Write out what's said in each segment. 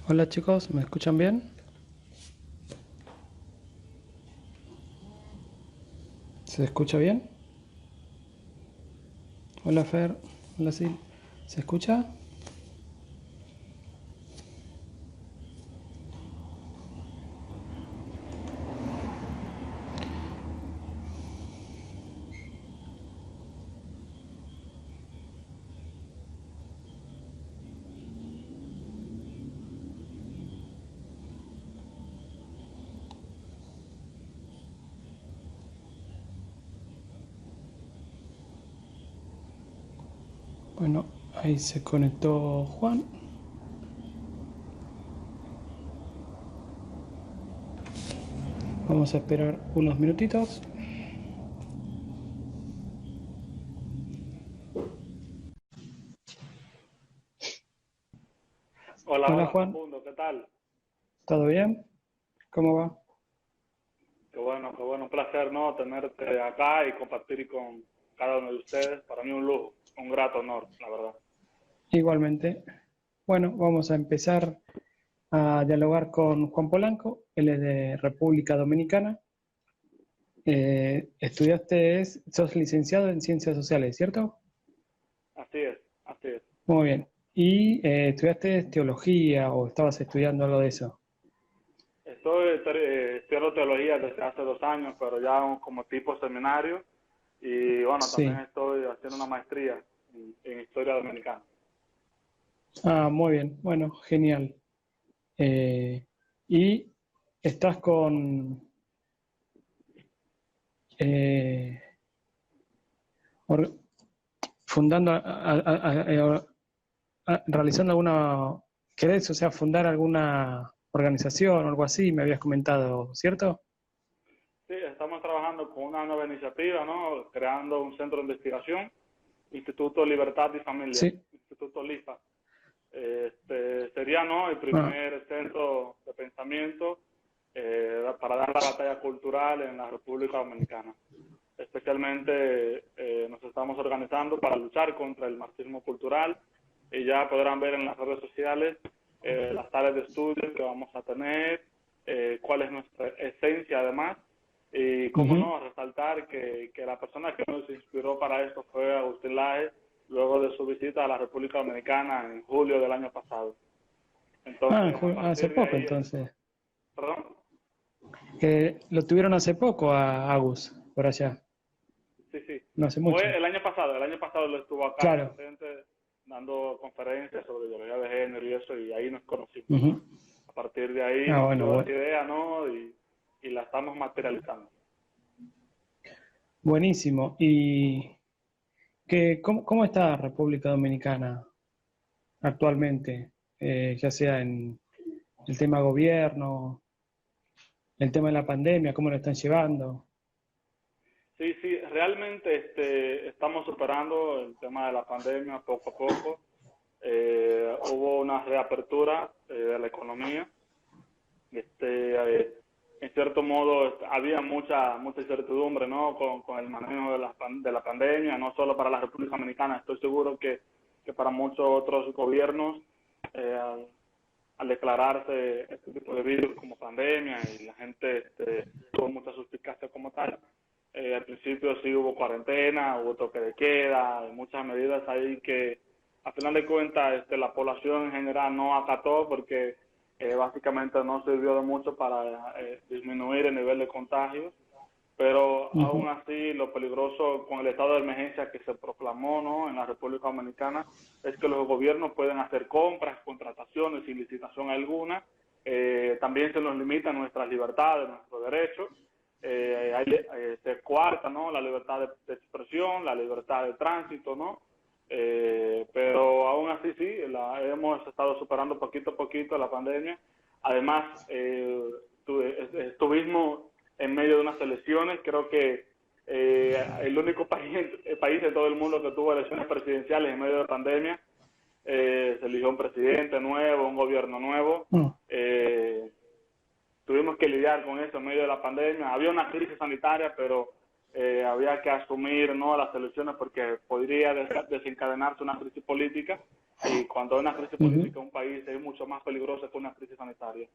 Hola chicos, ¿me escuchan bien? ¿Se escucha bien? Hola Fer, hola Sil. ¿Se escucha? Bueno, ahí se conectó Juan. Vamos a esperar unos minutitos. Hola, Hola hola Juan, Facundo, ¿qué tal? ¿todo bien? ¿Cómo va? Qué bueno, un placer, ¿no? Tenerte acá y compartir con cada uno de ustedes. Para mí un lujo, un grato honor, la verdad. Igualmente. Bueno, vamos a empezar a dialogar con Juan Polanco. Él es de República Dominicana. Sos licenciado en Ciencias Sociales, ¿cierto? Así es, así es. Muy bien. ¿Y estudiaste teología o estabas estudiando algo de eso? Estoy estudiando teología desde hace 2 años, pero ya como tipo seminario. Y bueno, también Sí. estoy haciendo una maestría en historia dominicana. Ah, muy bien. Bueno, genial. Eh, y estás eh, or- fundando, realizando alguna, ¿querés, o sea, fundar alguna organización o algo así? Me habías comentado, ¿cierto? Sí, estamos trabajando con una nueva iniciativa, ¿no? Creando un centro de investigación, Instituto Libertad y Familia, Sí. Instituto LIFA. Sería, ¿no?, el Ah, primer centro de pensamiento para dar la batalla cultural en la República Dominicana. Especialmente nos estamos organizando para luchar contra el marxismo cultural y ya podrán ver en las redes sociales las salas de estudio que vamos a tener, cuál es nuestra esencia además y cómo ujú. no resaltar que la persona que nos inspiró para esto fue Agustín Laje luego de su visita a la República Dominicana en julio del año pasado. Ah, Entonces, a hace partir de poco ahí, entonces. perdón, Que lo tuvieron hace poco a Agus, por allá. sí, sí, No hace fue mucho. el año pasado lo estuvo acá Claro. presente dando conferencias sobre ideología de género y eso, y ahí nos conocimos. Ujú. A partir de ahí Ah, nos bueno, dio esa idea, ¿no? Y la estamos materializando. buenísimo. ¿Cómo está República Dominicana actualmente? Ya sea en el tema gobierno, el tema de la pandemia, ¿cómo lo están llevando? Sí, sí, realmente estamos superando el tema de la pandemia poco a poco. Hubo una reapertura de la economía. En cierto modo había mucha incertidumbre, ¿no?, con el manejo de la pandemia, no solo para la República Dominicana. Estoy seguro que para muchos otros gobiernos, al declararse este tipo de virus como pandemia y la gente tuvo mucha suspicacia como tal. Al principio sí hubo cuarentena, hubo toque de queda, muchas medidas ahí que a final de cuentas la población en general no acató porque básicamente no sirvió de mucho para disminuir el nivel de contagios, pero aún Ujú. así lo peligroso con el estado de emergencia que se proclamó, ¿no?, en la República Dominicana es que los gobiernos pueden hacer compras, contrataciones sin licitación alguna, también se nos limitan nuestras libertades, nuestros derechos, se coarta, ¿no?, la libertad de expresión, la libertad de tránsito, ¿no? Pero aún así sí, hemos estado superando poquito a poquito la pandemia. Además, estuvimos en medio de unas elecciones. Creo que el único país de todo el mundo que tuvo elecciones presidenciales en medio de pandemia. Se eligió un presidente nuevo, un gobierno nuevo. Mm. Eh, Tuvimos que lidiar con eso en medio de la pandemia. Había una crisis sanitaria, pero había que asumir, ¿no?, las elecciones porque podría desencadenarse una crisis política. y cuando hay una crisis política en un país es mucho más peligroso que una crisis sanitaria.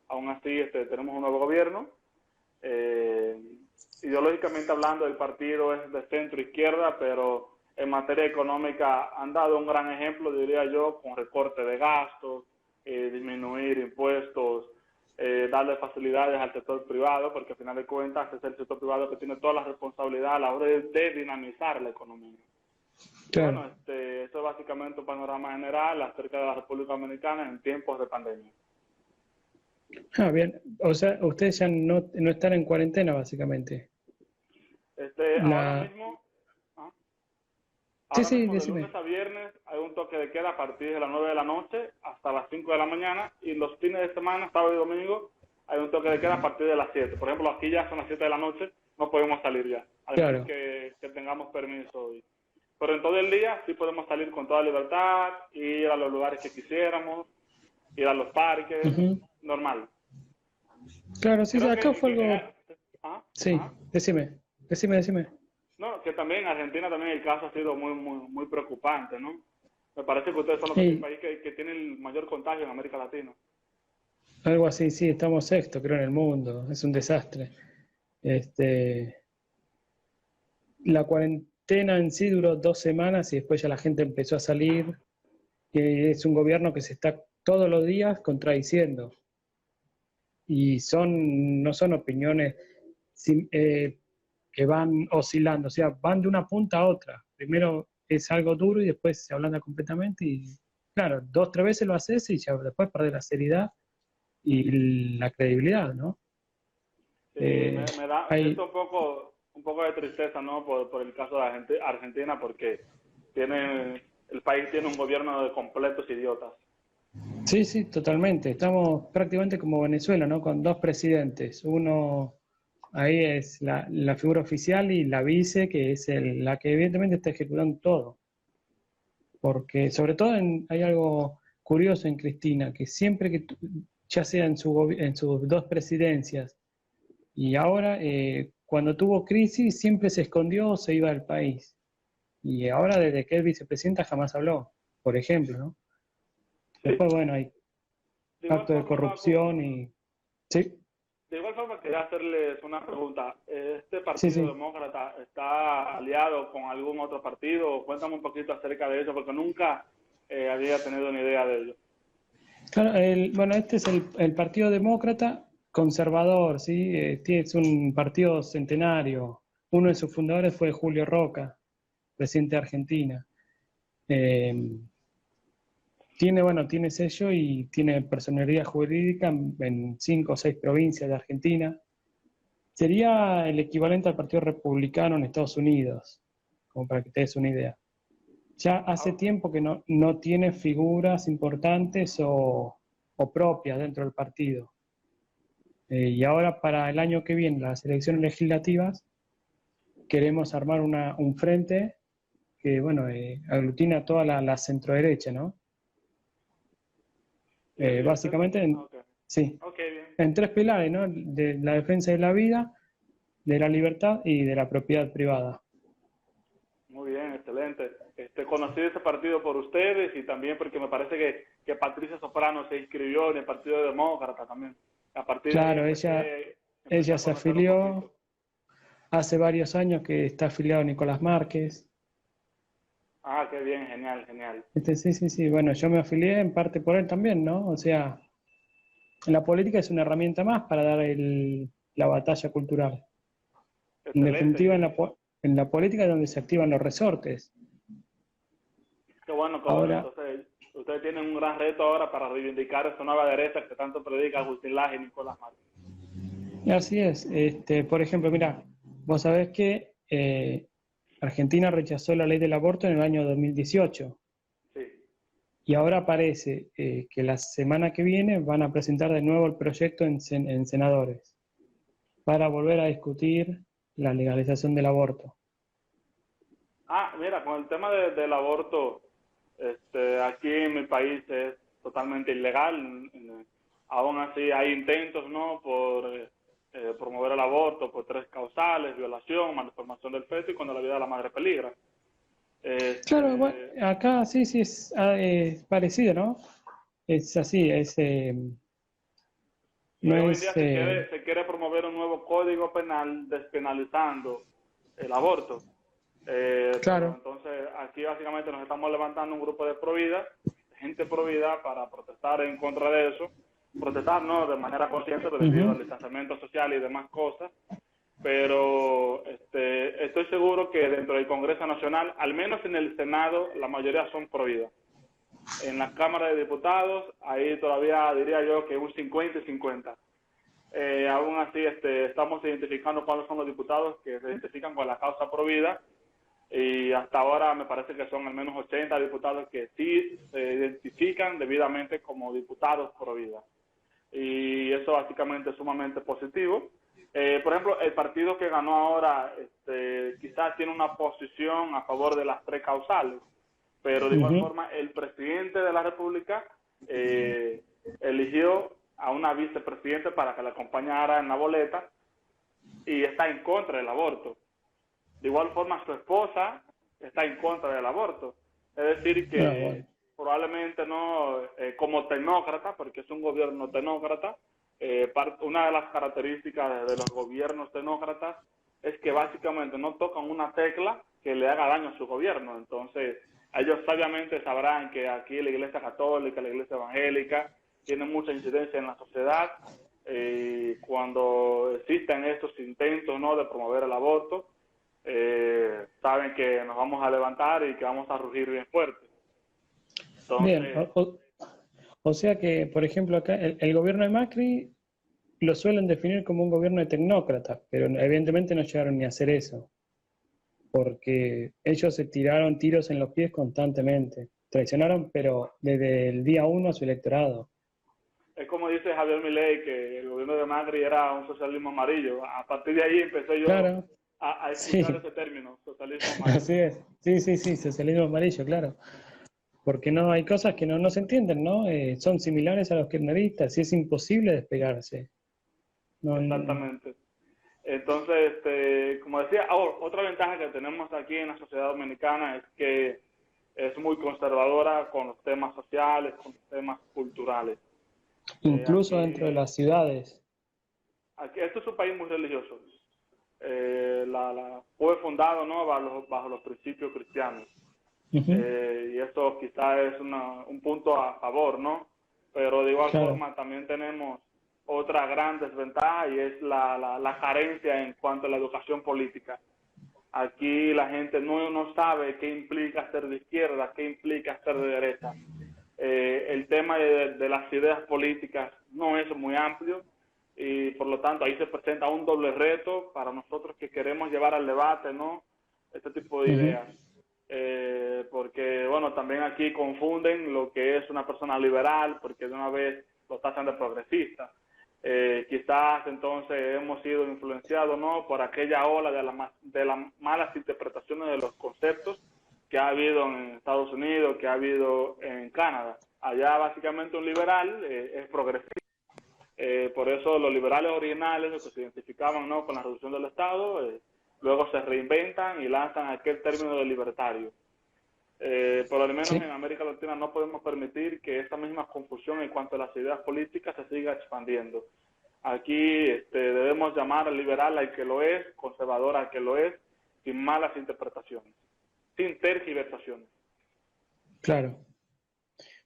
Aún así, tenemos un nuevo gobierno. Ideológicamente hablando, el partido es de centro izquierda, pero en materia económica han dado un gran ejemplo, diría yo, con recorte de gastos, disminuir impuestos, darle facilidades al sector privado, porque al final de cuentas es el sector privado que tiene toda la responsabilidad a la hora de dinamizar la economía. Claro. Bueno, eso es básicamente un panorama general acerca de la República Dominicana en tiempos de pandemia. Ah, bien. O sea, ustedes ya no están en cuarentena, básicamente. Ahora La... mismo, ¿ah? Sí, Ahora sí, mismo de lunes decime. a viernes hay un toque de queda a partir de las 9 de la noche hasta las 5 de la mañana, y los fines de semana, sábado y domingo, hay un toque de queda a partir de las 7. Por ejemplo, aquí ya son las 7 de la noche, no podemos salir ya, al menos Claro. que tengamos permiso hoy. Pero en todo el día sí podemos salir con toda libertad, ir a los lugares que quisiéramos, ir a los parques, normal. Claro, sí, Creo acá que fue en general... algo... ¿Ah? Sí, ¿Ah? decime. No, que también en Argentina también el caso ha sido muy preocupante, ¿no? Me parece que ustedes son el Sí, país que tiene el mayor contagio en América Latina. algo así, sí, estamos sexto, creo, en el mundo. Es un desastre. Este, la cuarentena en sí duró 2 semanas y después ya la gente empezó a salir. Y es un gobierno que se está todos los días contradiciendo. Y no son opiniones que van oscilando, o sea, van de una punta a otra. Primero es algo duro y después se ablanda completamente y claro, 2, 3 veces lo haces y ya después perdés la seriedad y la credibilidad, ¿no? Sí, Eh, siento hay, un poco de tristeza, ¿no? Por el caso de Argentina, porque el país tiene un gobierno de completos idiotas. sí, sí, totalmente. Estamos prácticamente como Venezuela, ¿no? Con 2 presidentes. Uno ahí es la figura oficial y la vice, que es la que evidentemente está ejecutando todo. Porque sobre todo hay algo curioso en Cristina, que siempre ya sea en sus 2 presidencias y ahora cuando tuvo crisis siempre se escondió o se iba del país. Y ahora desde que es vicepresidenta jamás habló, por ejemplo, ¿no? Sí, Después, bueno, hay de igual actos de forma, Paco, corrupción y... Sí, de igual forma quería hacerles una pregunta. ¿Este sí, partido sí. demócrata está aliado con algún otro partido? Cuéntame un poquito acerca de eso, porque nunca había tenido ni idea de ello. Claro, bueno, este es el Partido Demócrata Conservador, ¿sí? Es un partido centenario. Uno de sus fundadores fue Julio Roca, presidente de Argentina. Eh, tiene sello y tiene personería jurídica en 5 o 6 provincias de Argentina. Sería el equivalente al Partido Republicano en Estados Unidos, como para que te des una idea. Ya Ah, hace ok. tiempo que no tiene figuras importantes o propias dentro del partido. Y ahora para el año que viene, las elecciones legislativas, queremos armar un frente que, bueno, aglutina a toda la centroderecha, ¿no? Y ustedes, Básicamente, ok, sí, ok, bien. en 3 pilares, ¿no? De la defensa de la vida, de la libertad y de la propiedad privada. Muy bien, excelente. Conocí ese partido por ustedes y también porque me parece que Patricia Soprano se inscribió en el Partido Demócrata también. A partir de ahí Claro, empecé ella a se conocer un afilió poquito. hace varios años que está afiliado a Nicolás Márquez. Ah, qué bien, genial, genial. Sí, sí, sí. Bueno, yo me afilié en parte por él también, ¿no? O sea, la política es una herramienta más para dar la batalla cultural. En Excelente. definitiva, en la política es donde se activan los resortes. Qué bueno, qué bueno. Ahora, Entonces, ustedes tienen un gran reto ahora para reivindicar esa nueva derecha que tanto predica Agustín Laje y Nicolás Márquez. así es. Por ejemplo, mira, vos sabés que Argentina rechazó la ley del aborto en el año 2018 Sí. y ahora parece que la semana que viene van a presentar de nuevo el proyecto en senadores para volver a discutir la legalización del aborto. Ah, mira, con el tema del aborto, aquí en mi país es totalmente ilegal. Aún así hay intentos, ¿no? Por promover el aborto por 3 causales: violación, malformación del feto y cuando la vida de la madre peligra. Claro, bueno, Este, acá sí, sí es parecido, ¿no? Es así, y no hoy en es, día se quiere promover un nuevo código penal despenalizando el aborto. Pero claro. entonces aquí básicamente nos estamos levantando un grupo de provida, gente provida, para protestar en contra de eso. Protestar no de manera consciente debido al Ujú. distanciamiento social y demás cosas, pero estoy seguro que dentro del Congreso Nacional, al menos en el Senado, la mayoría son provida. En la Cámara de Diputados, ahí todavía diría yo que un 50 y 50. Aún así, estamos identificando cuáles son los diputados que se identifican con la causa provida, y hasta ahora me parece que son al menos 80 diputados que sí se identifican debidamente como diputados pro vida. Y eso básicamente es sumamente positivo. Por ejemplo, el partido que ganó ahora quizás tiene una posición a favor de las tres causales, pero de igual Ujú. forma el presidente de la República eh, eligió a una vicepresidenta para que la acompañara en la boleta y está en contra del aborto. De igual forma, su esposa está en contra del aborto. Es decir, Ah, que bueno. probablemente no, como tecnócrata, porque es un gobierno tecnócrata, una de las características de los gobiernos tecnócratas es que básicamente no tocan una tecla que le haga daño a su gobierno. Entonces, ellos sabiamente sabrán que aquí la Iglesia Católica, la Iglesia Evangélica, tienen mucha incidencia en la sociedad. Cuando existen estos intentos, ¿no?, de promover el aborto, saben que nos vamos a levantar y que vamos a rugir bien fuerte. Bien, Entonces, o sea que, por ejemplo, acá el gobierno de Macri lo suelen definir como un gobierno de tecnócratas, pero evidentemente no llegaron ni a hacer eso, porque ellos se tiraron tiros en los pies constantemente. Traicionaron, pero desde el día uno a su electorado. es como dice Javier Milei, que el gobierno de Macri era un socialismo amarillo. A partir de ahí empecé yo Claro, a escuchar sí, ese término, socialismo así amarillo. es. Sí, sí, sí, socialismo amarillo, claro. Porque no hay cosas que no se entienden, ¿no? Son similares a los kirchneristas y es imposible despegarse. No, Exactamente. Entonces, como decía, otra ventaja que tenemos aquí en la sociedad dominicana es que es muy conservadora con los temas sociales, con los temas culturales. incluso dentro de Aquí, las ciudades. esto es un país muy religioso. Fue fundado, ¿no?, bajo los principios cristianos. Ujú. Y esto quizás es un punto a favor, ¿no? Pero de igual Claro. forma también tenemos otra gran desventaja, y es la carencia en cuanto a la educación política. Aquí la gente no sabe qué implica ser de izquierda, qué implica ser de derecha. El tema de las ideas políticas no es muy amplio, y por lo tanto ahí se presenta un doble reto para nosotros que queremos llevar al debate, ¿no?, este tipo de Ujú. ideas. Porque, bueno, también aquí confunden lo que es una persona liberal, porque de una vez lo tachan de progresista. Quizás entonces hemos sido influenciados, ¿no?, por aquella ola de las malas interpretaciones de los conceptos que ha habido en Estados Unidos, que ha habido en Canadá. Allá básicamente un liberal es progresista. Por eso los liberales originales, los que se identificaban, ¿no?, con la reducción del Estado, luego se reinventan y lanzan aquel término de libertario. Por lo menos en Sí, América Latina no podemos permitir que esta misma confusión en cuanto a las ideas políticas se siga expandiendo. Aquí debemos llamar al liberal al que lo es, conservador al que lo es, sin malas interpretaciones, sin tergiversaciones. claro.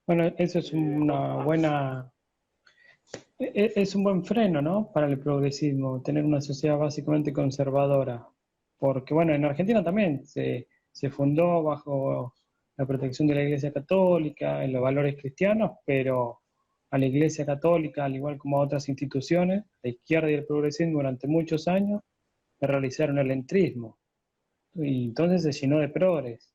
Bueno, eso es una buena, es un buen freno, ¿no? Para el progresismo, tener una sociedad básicamente conservadora. Porque, bueno, en Argentina también se fundó bajo la protección de la Iglesia Católica, en los valores cristianos, pero a la Iglesia Católica, al igual como a otras instituciones, la izquierda y el progresismo durante muchos años realizaron el entrismo. Y entonces se llenó de progres.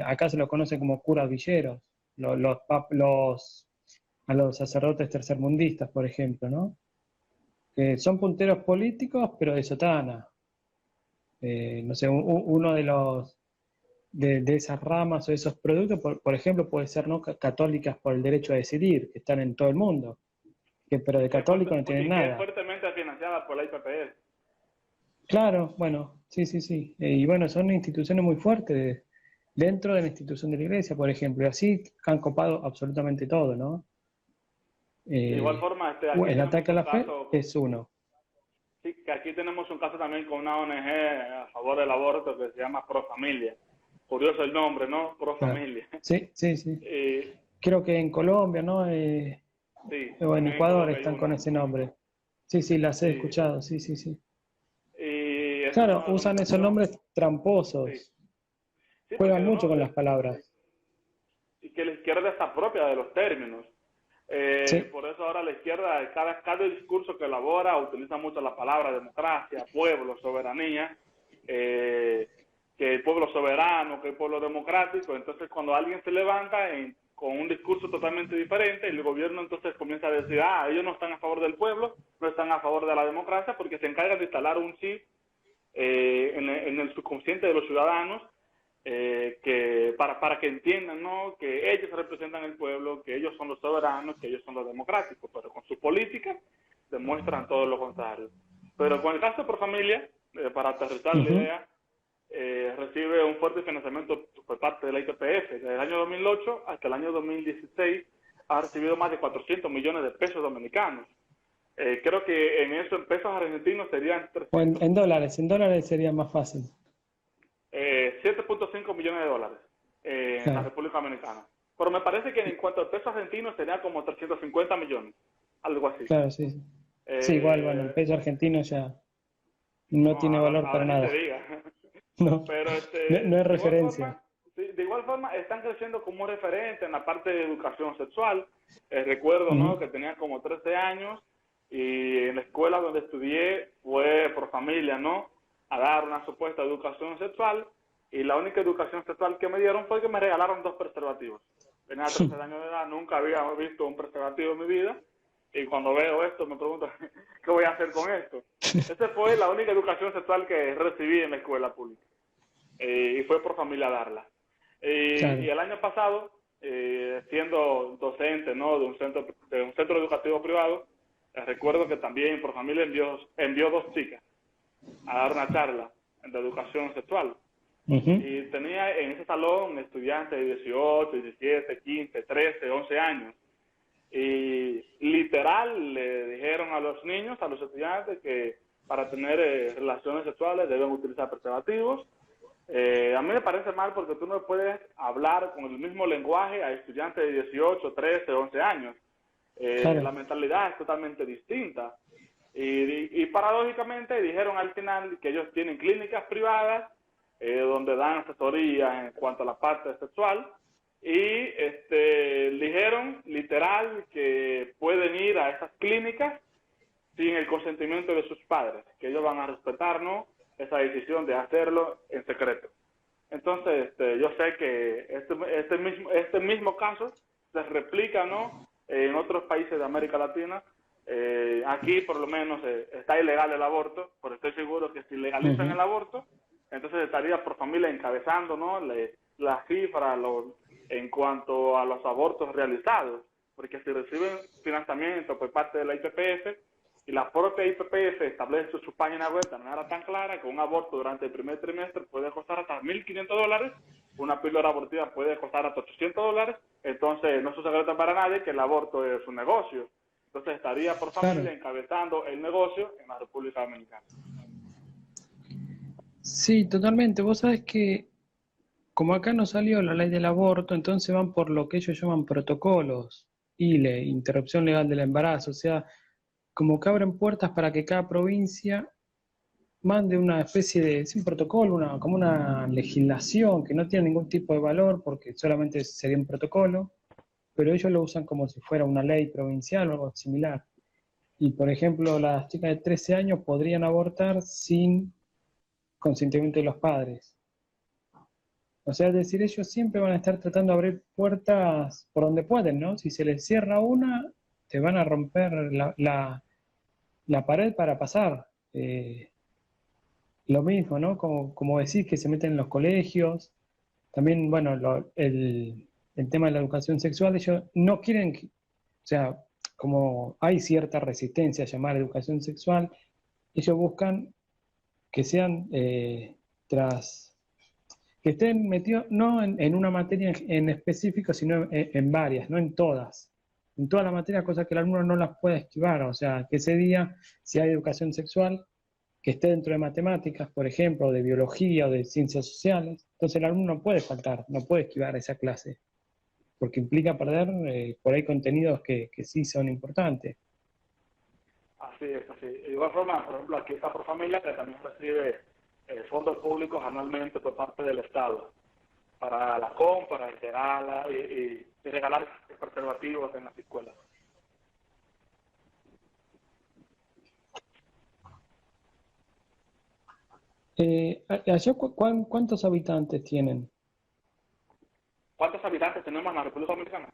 Acá se los conoce como curas villeros, a los sacerdotes tercermundistas, por ejemplo, ¿no? Que son punteros políticos, pero de sotana. No sé, uno de esas ramas o esos productos, por ejemplo, puede ser, ¿no?, católicas por el derecho a decidir, que están en todo el mundo, pero de católico no tienen Y que es nada. fuertemente financiada por la IPPS. Claro, bueno, sí, sí, sí. Y bueno, son instituciones muy fuertes dentro de la institución de la iglesia, por ejemplo, y así han copado absolutamente todo, ¿no? De igual forma, aquí El tenemos ataque a un la fe caso, es uno. sí, que aquí tenemos un caso también con una ONG a favor del aborto que se llama Pro Familia. Curioso el nombre, ¿no? Pro Claro. Familia. Sí, sí, sí. Y, Creo que en Colombia, ¿no? sí, O en también en Ecuador Colombia hay están con una. ese nombre. Sí, sí, las he Sí, escuchado, sí, sí, sí. y esa es Claro, una usan esos organización, nombres sí, tramposos, sí, porque juegan mucho no, con las palabras. y que la izquierda está propia de los términos. Sí. Por eso ahora la izquierda, cada discurso que elabora, utiliza mucho la palabra democracia, pueblo, soberanía, que el pueblo soberano, que el pueblo democrático. Entonces, cuando alguien se levanta con un discurso totalmente diferente, el gobierno entonces comienza a decir, ellos no están a favor del pueblo, no están a favor de la democracia, porque se encargan de instalar un chip en el subconsciente de los ciudadanos, que para que entiendan, ¿no?, que ellos representan el pueblo, que ellos son los soberanos, que ellos son los democráticos, pero con su política demuestran todo lo contrario. Pero con el caso de Profamilia, para aterrizar la Ujú. idea, recibe un fuerte financiamiento por parte de la IPPF. Desde el año 2008 hasta el año 2016 ha recibido más de 400 millones de pesos dominicanos. Creo que en eso, en pesos argentinos, serían O 300, en dólares sería más fácil. 7.5 millones de dólares en la Claro, República Dominicana. Pero me parece que en cuanto al peso argentino sería como 350 millones, algo así. claro, sí, sí. Sí, igual, bueno, el Eh, peso argentino ya no no, tiene valor para ahora ni te nada. diga. No, Pero no, no es de igual referencia. forma, sí, de igual forma están creciendo como referente en la parte de educación sexual. Recuerdo, ¿no?, Ujú. que tenía como 13 años y en la escuela donde estudié fue por familia, ¿no?, a dar una supuesta educación sexual, y la única educación sexual que me dieron fue que me regalaron 2 preservativos. Tenía 13 años de edad, nunca había visto un preservativo en mi vida, y cuando veo esto me pregunto, ¿qué voy a hacer con esto? Esa fue la única educación sexual que recibí en la escuela pública, y fue por familia darla. Y Claro. el año pasado, siendo docente, ¿no?, de un centro educativo privado, recuerdo que también por familia envió 2 chicas a dar una charla de educación sexual. Ujú. Y tenía en ese salón estudiantes de 18, 17, 15, 13, 11 años. Y literal le dijeron a los niños, a los estudiantes, que para tener relaciones sexuales deben utilizar preservativos. A mí me parece mal porque tú no puedes hablar con el mismo lenguaje a estudiantes de 18, 13, 11 años. La Claro. mentalidad es totalmente distinta. Y paradójicamente dijeron al final que ellos tienen clínicas privadas donde dan asesoría en cuanto a la parte sexual, y dijeron literal que pueden ir a esas clínicas sin el consentimiento de sus padres, que ellos van a respetar, ¿no?, esa decisión de hacerlo en secreto. Entonces, yo sé que este mismo caso se replica, ¿no?, en otros países de América Latina. Aquí, por lo menos, está ilegal el aborto, pero estoy seguro que si legalizan el Ujú. aborto, entonces estaría por familia encabezando, ¿no?, la cifra en cuanto a los abortos realizados, porque si reciben financiamiento por parte de la IPPF, y la propia IPPF establece su página web de manera tan clara que un aborto durante el primer trimestre puede costar hasta $1.500, una píldora abortiva puede costar hasta $800, entonces no es un secreto para nadie que el aborto es un negocio. Entonces estaría por familia Claro. encabezando el negocio en la República Dominicana. Sí, totalmente. Vos sabés que como acá no salió la ley del aborto, entonces van por lo que ellos llaman protocolos, ILE, interrupción legal del embarazo, o sea, como que abren puertas para que cada provincia mande una especie de, sí, un protocolo, como una legislación que no tiene ningún tipo de valor porque solamente sería un protocolo, pero ellos lo usan como si fuera una ley provincial o algo similar. Y por ejemplo, las chicas de 13 años podrían abortar sin consentimiento de los padres. O sea, es decir, ellos siempre van a estar tratando de abrir puertas por donde pueden, ¿no? Si se les cierra una, te van a romper la pared para pasar. Lo mismo, ¿no? Como decís, que se meten en los colegios. También, bueno, el tema de la educación sexual, ellos no quieren, o sea, como hay cierta resistencia a llamar educación sexual, ellos buscan que sean tras que estén metidos no en una materia en específico, sino en varias, no en todas. En todas las materias, cosas que el alumno no las puede esquivar. O sea, que ese día, si hay educación sexual, que esté dentro de matemáticas, por ejemplo, o de biología o de ciencias sociales. Entonces el alumno no puede faltar, no puede esquivar esa clase, porque implica perder por ahí contenidos que sí son importantes. Así es, así. De igual forma, por ejemplo, aquí está Profamilia, que también recibe fondos públicos anualmente por parte del Estado para la compra y regalar preservativos en las escuelas. Allá, ¿cuántos habitantes tienen? ¿Cuántos habitantes tenemos en la República Dominicana?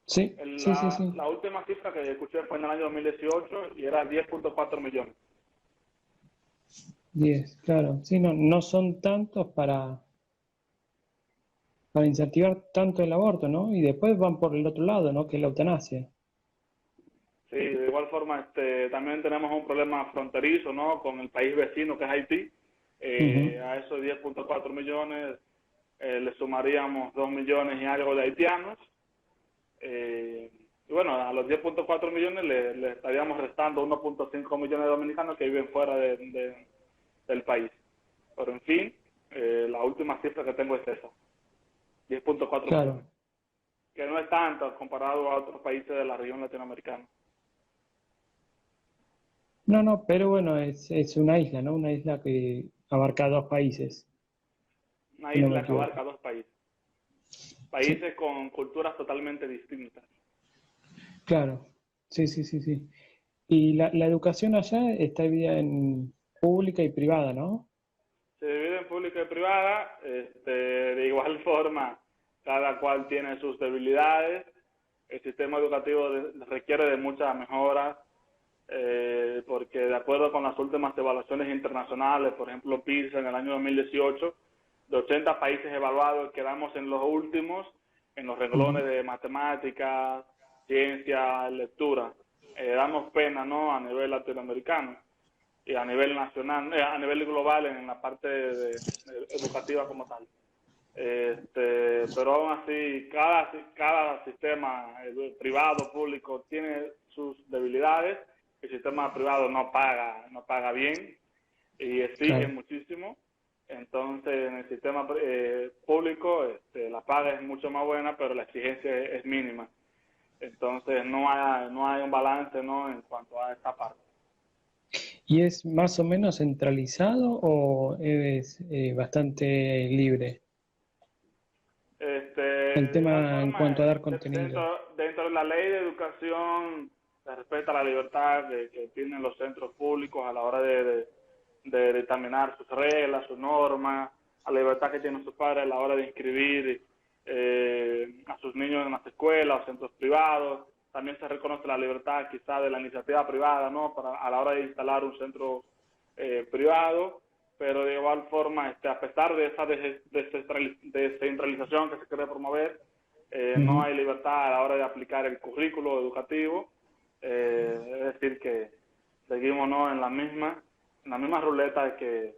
Sí, sí, sí, sí. La última cifra que escuché fue en el año 2018 y era 10.4 millones. 10, claro. Sí, no, no son tantos para incentivar tanto el aborto, ¿no? Y después van por el otro lado, ¿no? Que es la eutanasia. Sí, de igual forma, también tenemos un problema fronterizo, ¿no? Con el país vecino que es Haití. Ujú. A esos 10.4 millones le sumaríamos 2 millones y algo de haitianos. Y bueno, a los 10.4 millones le estaríamos restando 1.5 millones de dominicanos que viven fuera del país. Pero en fin, la última cifra que tengo es esa, 10.4 millones, Claro. que no es tanto comparado a otros países de la región latinoamericana. No, no, pero bueno, es una isla, ¿no? Una isla que abarca dos países, Una si no me isla que equivoco. abarca dos países, Sí, países con culturas totalmente distintas. claro. Sí, sí, sí, sí. Y la educación allá está dividida en pública y privada, ¿no? Se divide en pública y privada, de igual forma, cada cual tiene sus debilidades. El sistema educativo requiere de muchas mejoras, porque de acuerdo con las últimas evaluaciones internacionales, por ejemplo PISA en el año 2018, de 80 países evaluados quedamos en los últimos, en los renglones Ujú. de matemáticas, ciencia, lectura. Damos pena, ¿no?, a nivel latinoamericano y a nivel nacional, a nivel global en la parte educativa como tal. Pero aún así, cada sistema privado, público, tiene sus debilidades. El sistema privado no paga bien y exige Claro. muchísimo. Entonces, en el sistema público, la paga es mucho más buena, pero la exigencia es mínima. Entonces, no hay un balance, ¿no?, en cuanto a esta parte. ¿Y es más o menos centralizado o es bastante libre? El De igual tema en forma, cuanto a dar contenido. dentro de la ley de educación se respeta la libertad que tienen los centros públicos a la hora de determinar sus reglas, sus normas, a la libertad que tienen sus padres a la hora de inscribir a sus niños en las escuelas o centros privados. También se reconoce la libertad quizá de la iniciativa privada, ¿no?, a la hora de instalar un centro privado, pero de igual forma, a pesar de esa descentralización que se quiere promover, no Ujú. hay libertad a la hora de aplicar el currículo educativo. Es decir, que seguimos, ¿no?, en la misma ruleta que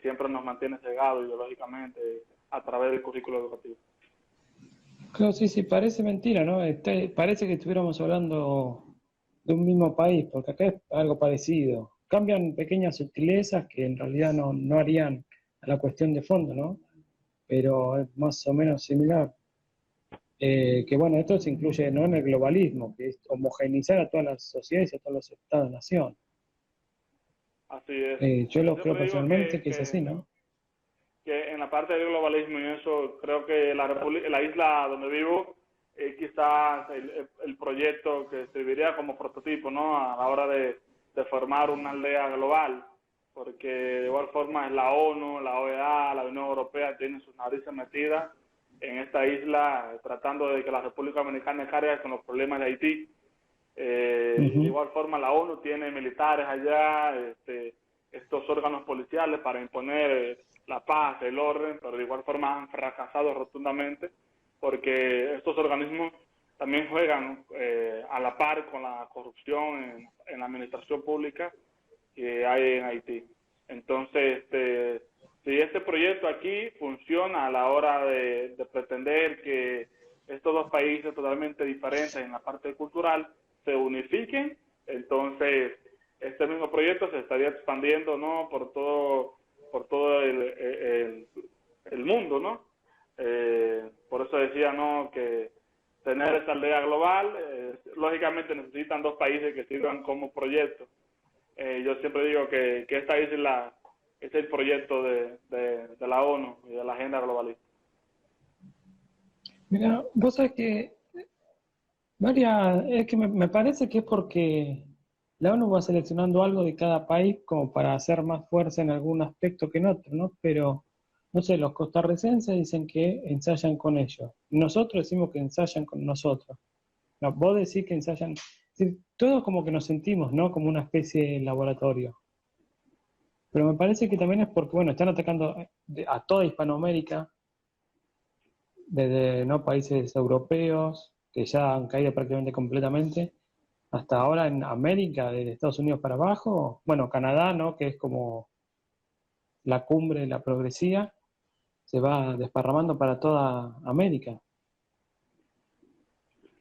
siempre nos mantiene cegados ideológicamente a través del currículo educativo. Claro, sí, sí, parece mentira, ¿no? Parece que estuviéramos hablando de un mismo país, porque acá es algo parecido. Cambian pequeñas sutilezas que en realidad no harían a la cuestión de fondo, ¿no? Pero es más o menos similar. Que bueno, esto se incluye no en el globalismo, que es homogeneizar a todas las sociedades y a todos los estados-nación. Así es. Yo Yo lo creo siempre digo personalmente que es así, ¿no? que en la parte del globalismo y eso, creo que la isla donde vivo es quizás el proyecto que serviría como prototipo, ¿no?, a la hora de formar una aldea global, porque de igual forma la ONU, la OEA, la Unión Europea tienen sus narices metidas en esta isla tratando de que la República Dominicana cargue con los problemas de Haití. De Ujú. igual forma la ONU tiene militares allá, estos órganos policiales para imponer la paz, el orden, pero de igual forma han fracasado rotundamente porque estos organismos también juegan a la par con la corrupción en la administración pública que hay en Haití. Entonces, si este proyecto aquí funciona a la hora de pretender que estos dos países totalmente diferentes en la parte cultural se unifiquen, entonces este mismo proyecto se estaría expandiendo, ¿no? Por todo el mundo, ¿no? Por eso decía, ¿no? Que tener esa aldea global, lógicamente necesitan dos países que sirvan como proyecto. Yo siempre digo que esta isla es el proyecto de la ONU y de la agenda globalista. Mira, vos sabés que es que me parece que es porque la ONU va seleccionando algo de cada país como para hacer más fuerza en algún aspecto que en otro, ¿no? Pero, no sé, los costarricenses dicen que ensayan con ellos. Nosotros decimos que ensayan con nosotros. No, vos decís que ensayan. Sí, todos como que nos sentimos, ¿no? Como una especie de laboratorio. Pero me parece que también es porque, bueno, están atacando a toda Hispanoamérica, desde no países europeos, que ya han caído prácticamente completamente, hasta ahora en América, desde Estados Unidos para abajo, bueno, Canadá, ¿no? Que es como la cumbre de la progresía, se va desparramando para toda América.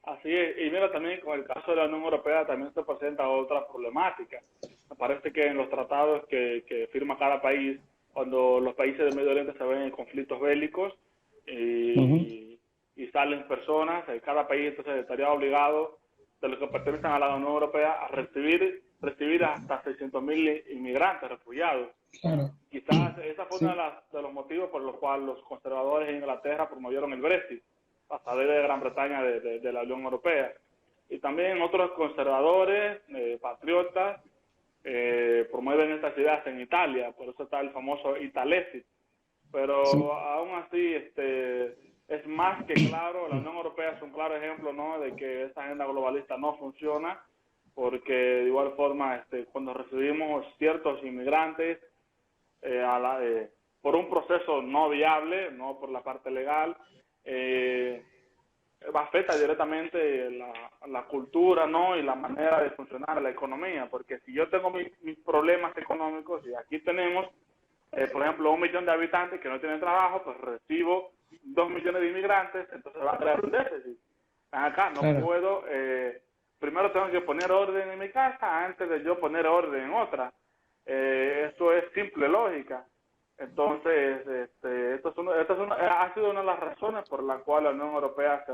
Así es, y mira también con el caso de la Unión Europea también se presenta otra problemática. Me parece que en los tratados que firma cada país, cuando los países del Medio Oriente se ven en conflictos bélicos Ujú. y salen personas, cada país entonces estaría obligado, de los que pertenecen a la Unión Europea, a recibir hasta 600.000 inmigrantes, refugiados. Claro. Quizás esa fue uno Sí, de los motivos por los cuales los conservadores en Inglaterra promovieron el Brexit, a salir de Gran Bretaña de la Unión Europea. Y también otros conservadores, patriotas, promueven estas ideas en Italia, por eso está el famoso Italexit. sí, Pero aún así, es más que claro, la Unión Europea es un claro ejemplo, ¿no? De que esta agenda globalista no funciona, porque de igual forma, cuando recibimos ciertos inmigrantes, por un proceso no viable, no por la parte legal, eh, afecta directamente la cultura, ¿no? Y la manera de funcionar la economía, porque si yo tengo mis problemas económicos y aquí tenemos, por ejemplo, 1 millón de habitantes que no tienen trabajo, pues recibo 2 millones de inmigrantes, entonces va a crear un déficit. Acá no claro. puedo, primero tengo que poner orden en mi casa antes de yo poner orden en otra. Esto es simple lógica. Entonces, ha sido una de las razones por la cual la Unión Europea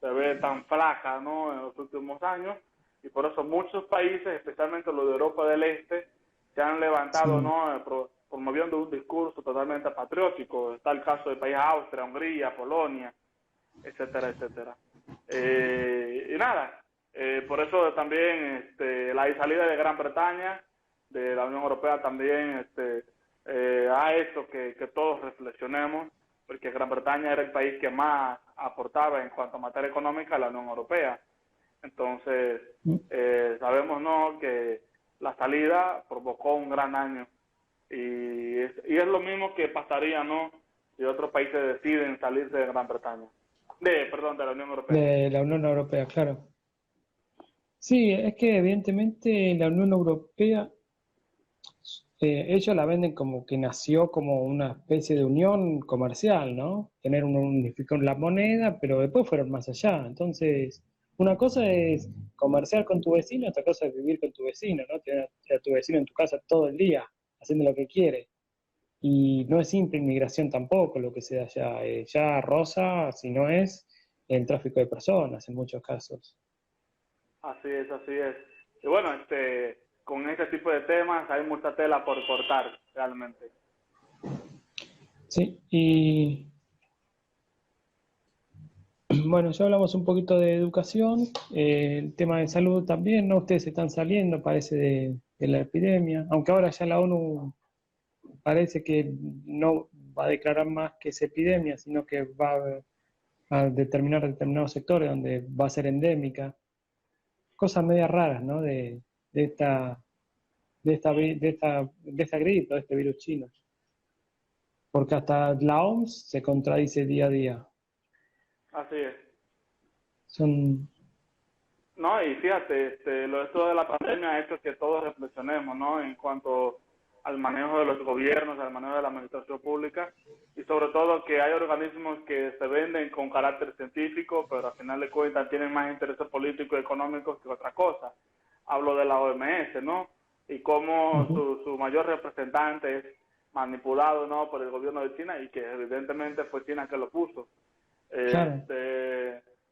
se ve tan flaca, ¿no? En los últimos años, y por eso muchos países, especialmente los de Europa del Este, se han levantado, Sí. ¿no? Promoviendo un discurso totalmente patriótico. Está el caso del país Austria, Hungría, Polonia, etcétera, etcétera. Y nada, por eso también la salida de Gran Bretaña de la Unión Europea también ha hecho que todos reflexionemos, porque Gran Bretaña era el país que más aportaba en cuanto a materia económica a la Unión Europea. Entonces, sabemos, ¿no?, que la salida provocó un gran daño, y es lo mismo que pasaría, ¿no?, si otros países deciden salirse de Gran Bretaña, perdón, de la Unión Europea. De la Unión Europea, claro. Sí, es que evidentemente la Unión Europea, ellos la venden como que nació como una especie de unión comercial, ¿no? Tener unificado la moneda, pero después fueron más allá. Entonces, una cosa es comerciar con tu vecino, otra cosa es vivir con tu vecino, ¿no? Tener a tu vecino en tu casa todo el día, haciendo lo que quiere. Y no es simple inmigración tampoco lo que se da allá. Ya rosa, si no es, el tráfico de personas en muchos casos. Así es, así es. Y bueno, con este tipo de temas hay mucha tela por cortar, realmente. Sí, y bueno, ya hablamos un poquito de educación, el tema de salud también, ¿no? Ustedes están saliendo, parece, de la epidemia, aunque ahora ya la ONU parece que no va a declarar más que es epidemia, sino que va a determinar determinados sectores donde va a ser endémica. Cosas medias raras, ¿no? De esta, de esta gripe, de este virus chino. Porque hasta la OMS se contradice día a día. Así es. Son, No, y fíjate, esto de la pandemia ha hecho que todos reflexionemos, ¿no? En cuanto al manejo de los gobiernos, al manejo de la administración pública, y sobre todo que hay organismos que se venden con carácter científico, pero al final de cuentas tienen más intereses políticos y económicos que otra cosa. Hablo de la OMS, ¿no? Y cómo su mayor representante es manipulado, ¿no?, por el gobierno de China, y que evidentemente fue China que lo puso. Claro.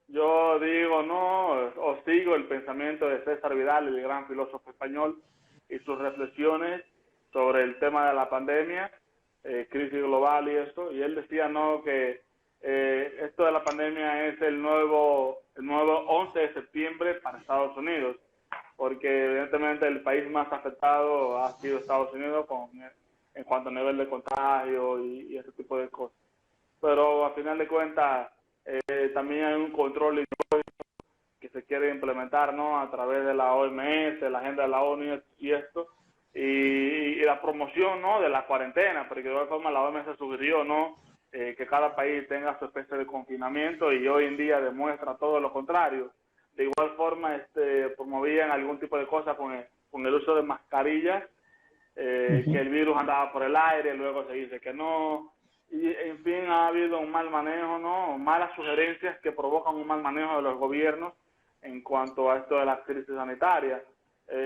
Yo digo, no, o sigo el pensamiento de César Vidal, el gran filósofo español, y sus reflexiones sobre el tema de la pandemia, crisis global y esto, y él decía, no, que esto de la pandemia es el nuevo 11 de septiembre para Estados Unidos, porque evidentemente el país más afectado ha sido Estados Unidos en cuanto a nivel de contagio y ese tipo de cosas. Pero a final de cuentas también hay un control que se quiere implementar, ¿no?, a través de la OMS, la agenda de la ONU y esto, y la promoción, ¿no?, de la cuarentena, porque de igual forma la OMS sugirió, ¿no?, que cada país tenga su especie de confinamiento, y hoy en día demuestra todo lo contrario. De igual forma promovían algún tipo de cosas con el uso de mascarillas, que el virus andaba por el aire, luego se dice que no, y en fin ha habido un mal manejo, ¿no?, malas sugerencias que provocan un mal manejo de los gobiernos en cuanto a esto de la crisis sanitaria.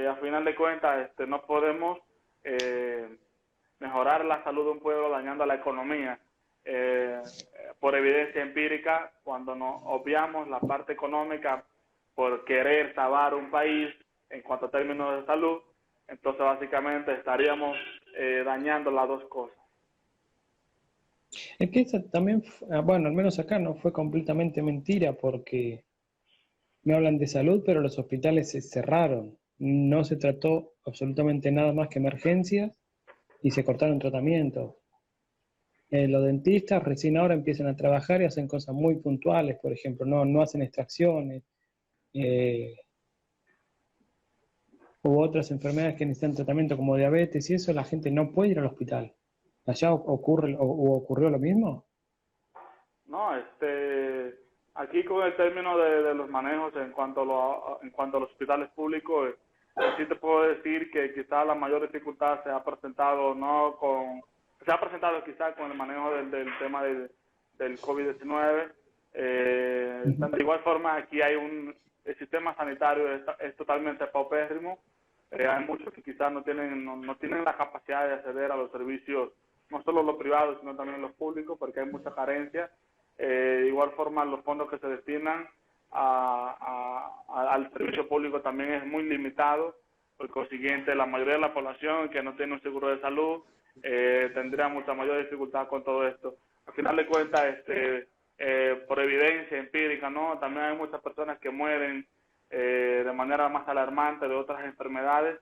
A final de cuentas no podemos mejorar la salud de un pueblo dañando la economía por evidencia empírica, cuando nos obviamos la parte económica por querer salvar un país en cuanto a términos de salud. Entonces básicamente estaríamos dañando las dos cosas. Es que esa también, bueno, al menos acá no fue completamente mentira, porque me hablan de salud, pero los hospitales se cerraron. No se trató absolutamente nada más que emergencias y se cortaron tratamientos. Los dentistas recién ahora empiezan a trabajar y hacen cosas muy puntuales, por ejemplo, no hacen extracciones, u otras enfermedades que necesitan tratamiento como diabetes y eso, la gente no puede ir al hospital. ¿Allá ocurrió lo mismo? No, aquí con el término de los manejos en cuanto a los hospitales públicos, sí te puedo decir que quizás la mayor dificultad se ha presentado quizás con el manejo del tema del COVID-19. De igual forma, aquí el sistema sanitario es totalmente paupérrimo. Hay muchos que quizás no tienen la capacidad de acceder a los servicios, no solo los privados, sino también los públicos, porque hay mucha carencia. De igual forma, los fondos que se destinan al servicio público también es muy limitado. Por consiguiente, la mayoría de la población que no tiene un seguro de salud tendría mucha mayor dificultad con todo esto. Al final de cuentas, por evidencia empírica, ¿no?, también hay muchas personas que mueren de manera más alarmante de otras enfermedades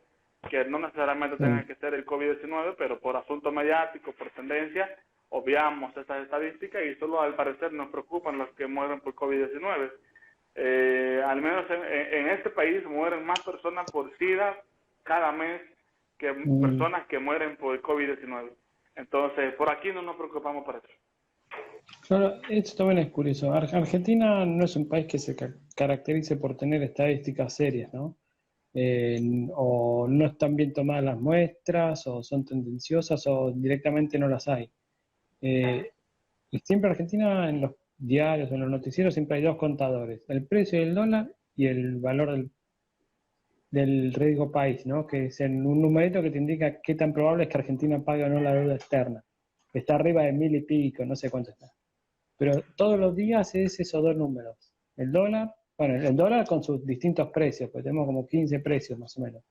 que no necesariamente tengan que ser el COVID-19, pero por asuntos mediáticos, por tendencia, obviamos estas estadísticas y solo al parecer nos preocupan los que mueren por COVID-19. Al menos en este país mueren más personas por SIDA cada mes que personas que mueren por COVID-19. Entonces, por aquí no nos preocupamos por eso. Claro, esto también es curioso. Argentina no es un país que se caracterice por tener estadísticas serias, ¿no? O no están bien tomadas las muestras, o son tendenciosas, o directamente no las hay. Y siempre Argentina, en los diarios, en los noticieros, siempre hay dos contadores: el precio del dólar y el valor del riesgo país, ¿no?, que es un numerito que te indica qué tan probable es que Argentina pague o no la deuda externa. Está arriba de 1000 y pico, no sé cuánto está. Pero todos los días es esos dos números. El dólar, bueno, el dólar con sus distintos precios, pues tenemos como 15 precios más o menos,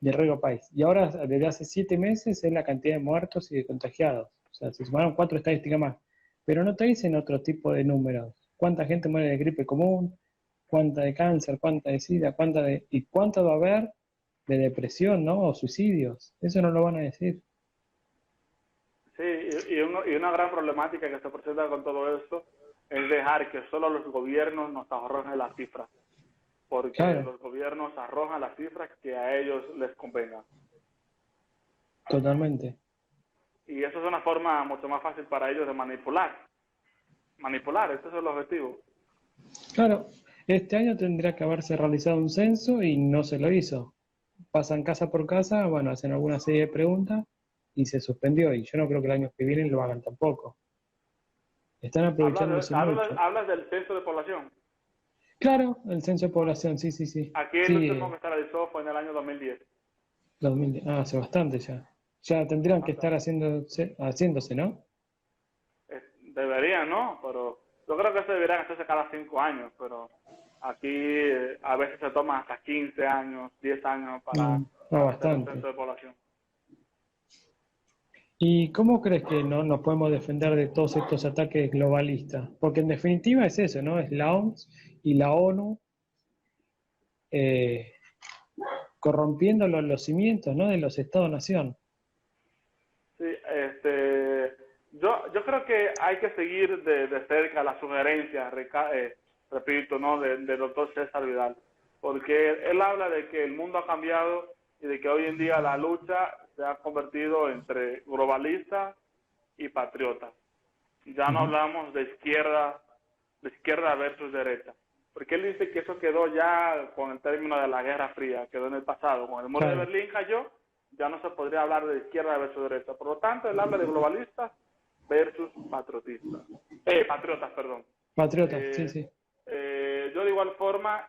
del riesgo país. Y ahora, desde hace 7 meses, es la cantidad de muertos y de contagiados. O sea, se sumaron 4 estadísticas más. Pero no te dicen otro tipo de números. ¿Cuánta gente muere de gripe común? ¿Cuánta de cáncer? ¿Cuánta de sida? ¿Y cuánta va a haber de depresión, ¿no?, o suicidios? Eso no lo van a decir. Sí, y una gran problemática que se presenta con todo esto es dejar que solo los gobiernos nos arrojen las cifras, porque Claro, los gobiernos arrojan las cifras que a ellos les convengan. totalmente. Y eso es una forma mucho más fácil para ellos de manipular. Ese es el objetivo. Claro, este año tendría que haberse realizado un censo y no se lo hizo. pasan casa por casa, bueno, hacen alguna serie de preguntas y se suspendió. Y yo no creo que el año que viene lo hagan tampoco. Están aprovechándose mucho. Hablas del censo de población. Claro, el censo de población, sí, sí, sí. Aquí el Sí, último que se realizó fue en el año 2010. 2010. Ah, hace bastante ya. Ya tendrían que estar Bastante. haciéndose, ¿no? Deberían, ¿no? Pero yo creo que se deberían hacerse cada 5 años, pero aquí a veces se toma hasta 15 años, 10 años No, para hacer un bastante. censo de población. ¿Y cómo crees que no nos podemos defender de todos estos ataques globalistas? Porque en definitiva es eso, ¿no? Es la OMS y la ONU eh, corrompiendo los cimientos, ¿no? De los Estados-nación. Sí, yo creo que hay que seguir de cerca las sugerencias, repito, ¿no? Del doctor César Vidal, porque él habla de que el mundo ha cambiado y de que hoy en día la lucha se ha convertido entre globalistas y patriotas. Ya no hablamos de izquierda versus derecha, porque él dice que eso quedó ya con el término de la Guerra Fría, quedó en el pasado, con el muro de Claro, Berlín cayó, ya no se podría hablar de izquierda versus derecha. Por lo tanto, él habla de globalistas versus patriotistas. Patriotas, perdón. patriota, sí, Eh, sí. yo de igual forma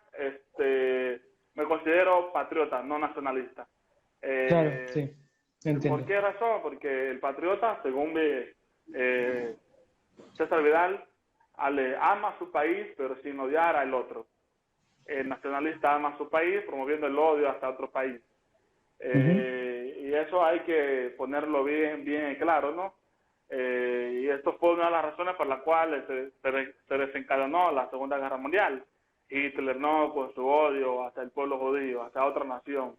me considero patriota, no nacionalista. Claro, Eh, sí, ¿Por entiendo. qué razón? Porque el patriota, según César Vidal, ama a su país, pero sin odiar al otro. El nacionalista ama a su país, promoviendo el odio hasta otro país. Ujú. Y eso hay que ponerlo bien, bien claro, ¿no? Y esto fue una de las razones por las cuales se desencadenó la Segunda Guerra Mundial. Hitler, ¿no? Con su odio hacia el pueblo judío, hacia otra nación.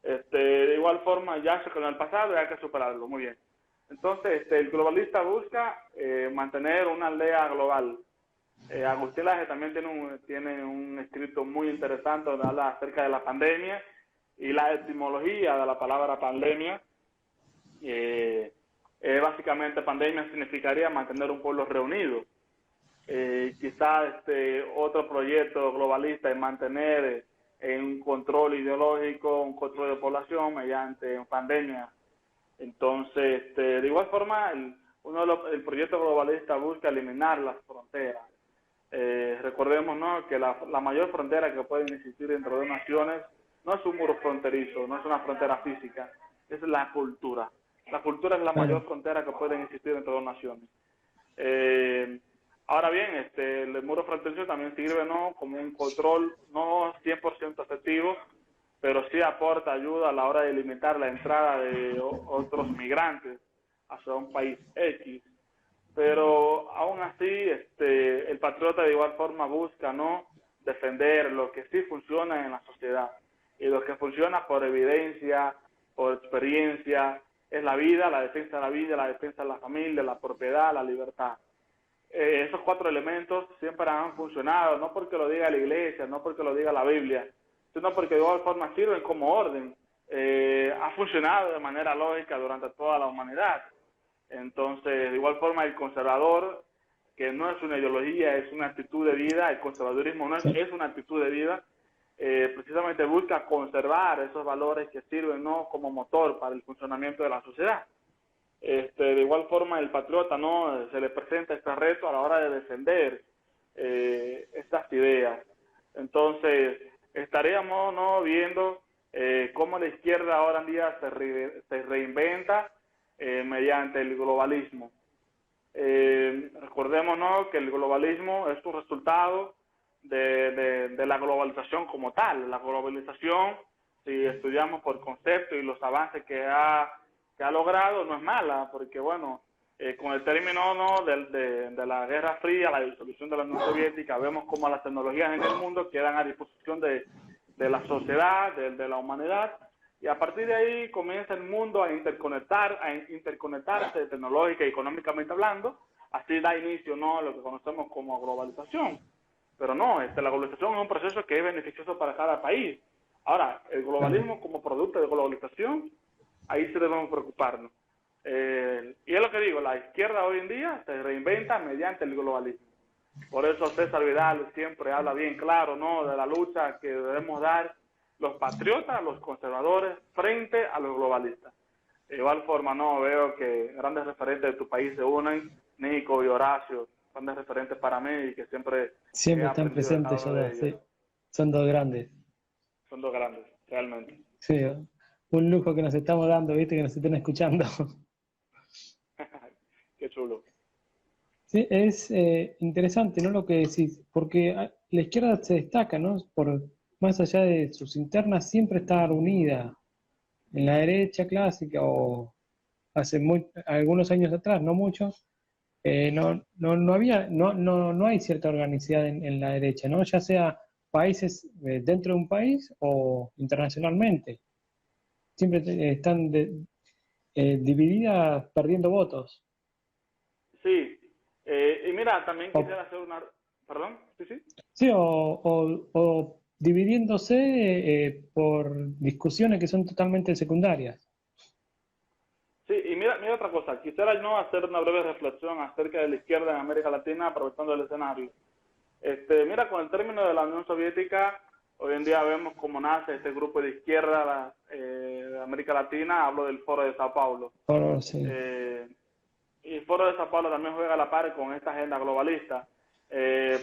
De igual forma, ya se quedó en el pasado y hay que superarlo, muy bien. Entonces, el globalista busca mantener una aldea global. Agustín Laje también tiene un escrito muy interesante donde habla acerca de la pandemia y la etimología de la palabra pandemia. Básicamente, pandemia significaría mantener un pueblo reunido. Quizás otro proyecto globalista es mantener un control ideológico, un control de población mediante pandemia. Entonces, de igual forma, el proyecto globalista busca eliminar las fronteras. Recordemos, ¿no?, que la mayor frontera que pueden existir entre dos naciones no es un muro fronterizo, no es una frontera física, es la cultura. La cultura es la mayor Claro, frontera que pueden existir entre dos naciones. Ahora bien, el muro fronterizo también sirve, ¿no?, como un control no 100% efectivo, pero sí aporta ayuda a la hora de limitar la entrada de otros migrantes hacia un país X. Pero aún así, el patriota de igual forma busca, ¿no?, defender lo que sí funciona en la sociedad. Y lo que funciona por evidencia, por experiencia, es la vida, la defensa de la vida, la defensa de la familia, la propiedad, la libertad. Esos 4 elementos siempre han funcionado, no porque lo diga la iglesia, no porque lo diga la Biblia, sino porque de igual forma sirven como orden. Ha funcionado de manera lógica durante toda la humanidad. Entonces, de igual forma, el conservador, que no es una ideología, es una actitud de vida, el conservadurismo no sí, es una actitud de vida, precisamente busca conservar esos valores que sirven, ¿no?, como motor para el funcionamiento de la sociedad. De igual forma, el patriota, ¿no?, se le presenta este reto a la hora de defender estas ideas. Entonces, estaríamos, ¿no?, viendo cómo la izquierda ahora en día se reinventa mediante el globalismo. Recordemos, ¿no?, que el globalismo es un resultado de la globalización como tal. La globalización, si estudiamos por concepto y los avances que ha logrado, no es mala, porque bueno, con el término, ¿no?, de la Guerra Fría, la disolución de la Unión Soviética, vemos cómo las tecnologías en el mundo quedan a disposición de la sociedad, de la humanidad, y a partir de ahí comienza el mundo a interconectarse tecnológica y económicamente hablando. Así da inicio, ¿no?, a lo que conocemos como globalización. Pero no, la globalización es un proceso que es beneficioso para cada país. Ahora, el claro. globalismo como producto de globalización, ahí sí debemos preocuparnos. Y es lo que digo, la izquierda hoy en día se reinventa mediante el globalismo. Por eso César Vidal siempre habla bien claro, ¿no?, de la lucha que debemos dar los patriotas, los conservadores, frente a los globalistas. De igual forma, no veo que grandes referentes de tu país se unen, Nico y Horacio, grandes referentes para mí y que siempre he están aprendido de presentes cada uno ellos de dos, ellos. sí. Son dos grandes. Son dos grandes, realmente. Sí, un lujo que nos estamos dando, viste, que nos estén escuchando. Qué chulo. Sí, es interesante, ¿no? Lo que decís, porque la izquierda se destaca, ¿no? Por más allá de sus internas, siempre está unida. En la derecha clásica o hace algunos años atrás, no muchos, no hay cierta organicidad en la derecha, ¿no? Ya sea países dentro de un país o internacionalmente. Siempre están divididas perdiendo votos. Sí, y mira, también O, quisiera hacer una... ¿Perdón? Sí, sí. sí, o dividiéndose por discusiones que son totalmente secundarias. Sí, y mira otra cosa, quisiera no hacer una breve reflexión acerca de la izquierda en América Latina, aprovechando el escenario. Mira, con el término de la Unión Soviética, hoy en día vemos cómo nace este grupo de izquierda de América Latina, hablo del Foro de Sao Paulo. Sí. Y el Foro de Sao Paulo también juega a la par con esta agenda globalista.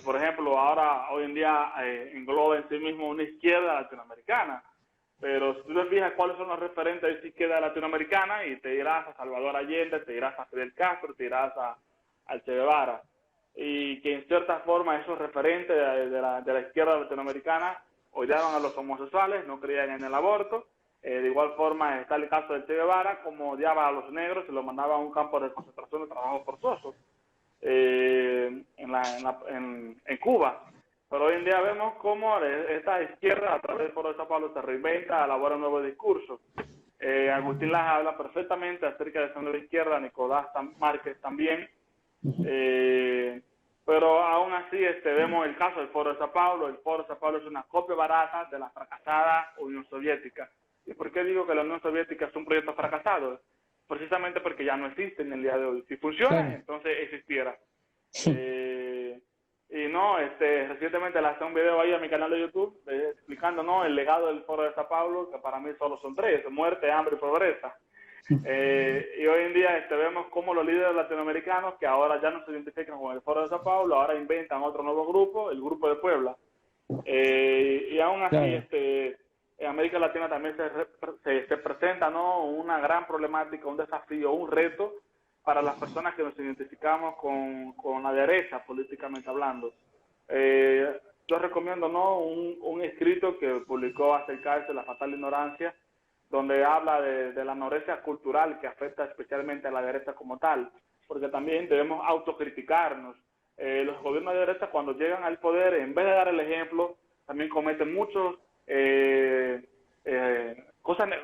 Por ejemplo, ahora, hoy en día, engloba en sí mismo una izquierda latinoamericana. Pero si tú te fijas cuáles son los referentes de esa izquierda latinoamericana, y te irás a Salvador Allende, te irás a Fidel Castro, te irás al Che Guevara. Y que en cierta forma esos referentes de la izquierda latinoamericana odiaban a los homosexuales, no creían en el aborto. De igual forma está el caso de Che Guevara, como odiaba a los negros y los mandaba a un campo de concentración de trabajo forzoso en Cuba. Pero hoy en día vemos cómo esta izquierda, a través del Foro de Sao Paulo, se reinventa, elabora un nuevo discurso. Agustín Laje habla perfectamente acerca de esa nueva izquierda, Nicolás Márquez también. Pero aún así vemos el caso del Foro de Sao Paulo. El Foro de Sao Paulo es una copia barata de la fracasada Unión Soviética. ¿Y por qué digo que la Unión Soviética es un proyecto fracasado? Precisamente porque ya no existe en el día de hoy. Si funciona, Claro. entonces existiera. Y no, recientemente lancé un video ahí a mi canal de YouTube explicando, ¿no?, el legado del Foro de Sao Paulo, que para mí solo son tres: muerte, hambre y pobreza. Y hoy en día vemos cómo los líderes latinoamericanos, que ahora ya no se identifican con el Foro de Sao Paulo, ahora inventan otro nuevo grupo, el Grupo de Puebla. Y aún así, Claro. en América Latina también se presenta, ¿no?, una gran problemática, un desafío, un reto para las personas que nos identificamos con la derecha, políticamente hablando. Yo recomiendo, ¿no?, un escrito que publicó acerca de la fatal ignorancia, donde habla de la anorexia cultural que afecta especialmente a la derecha como tal, porque también debemos autocriticarnos. Los gobiernos de derecha, cuando llegan al poder, en vez de dar el ejemplo, también cometen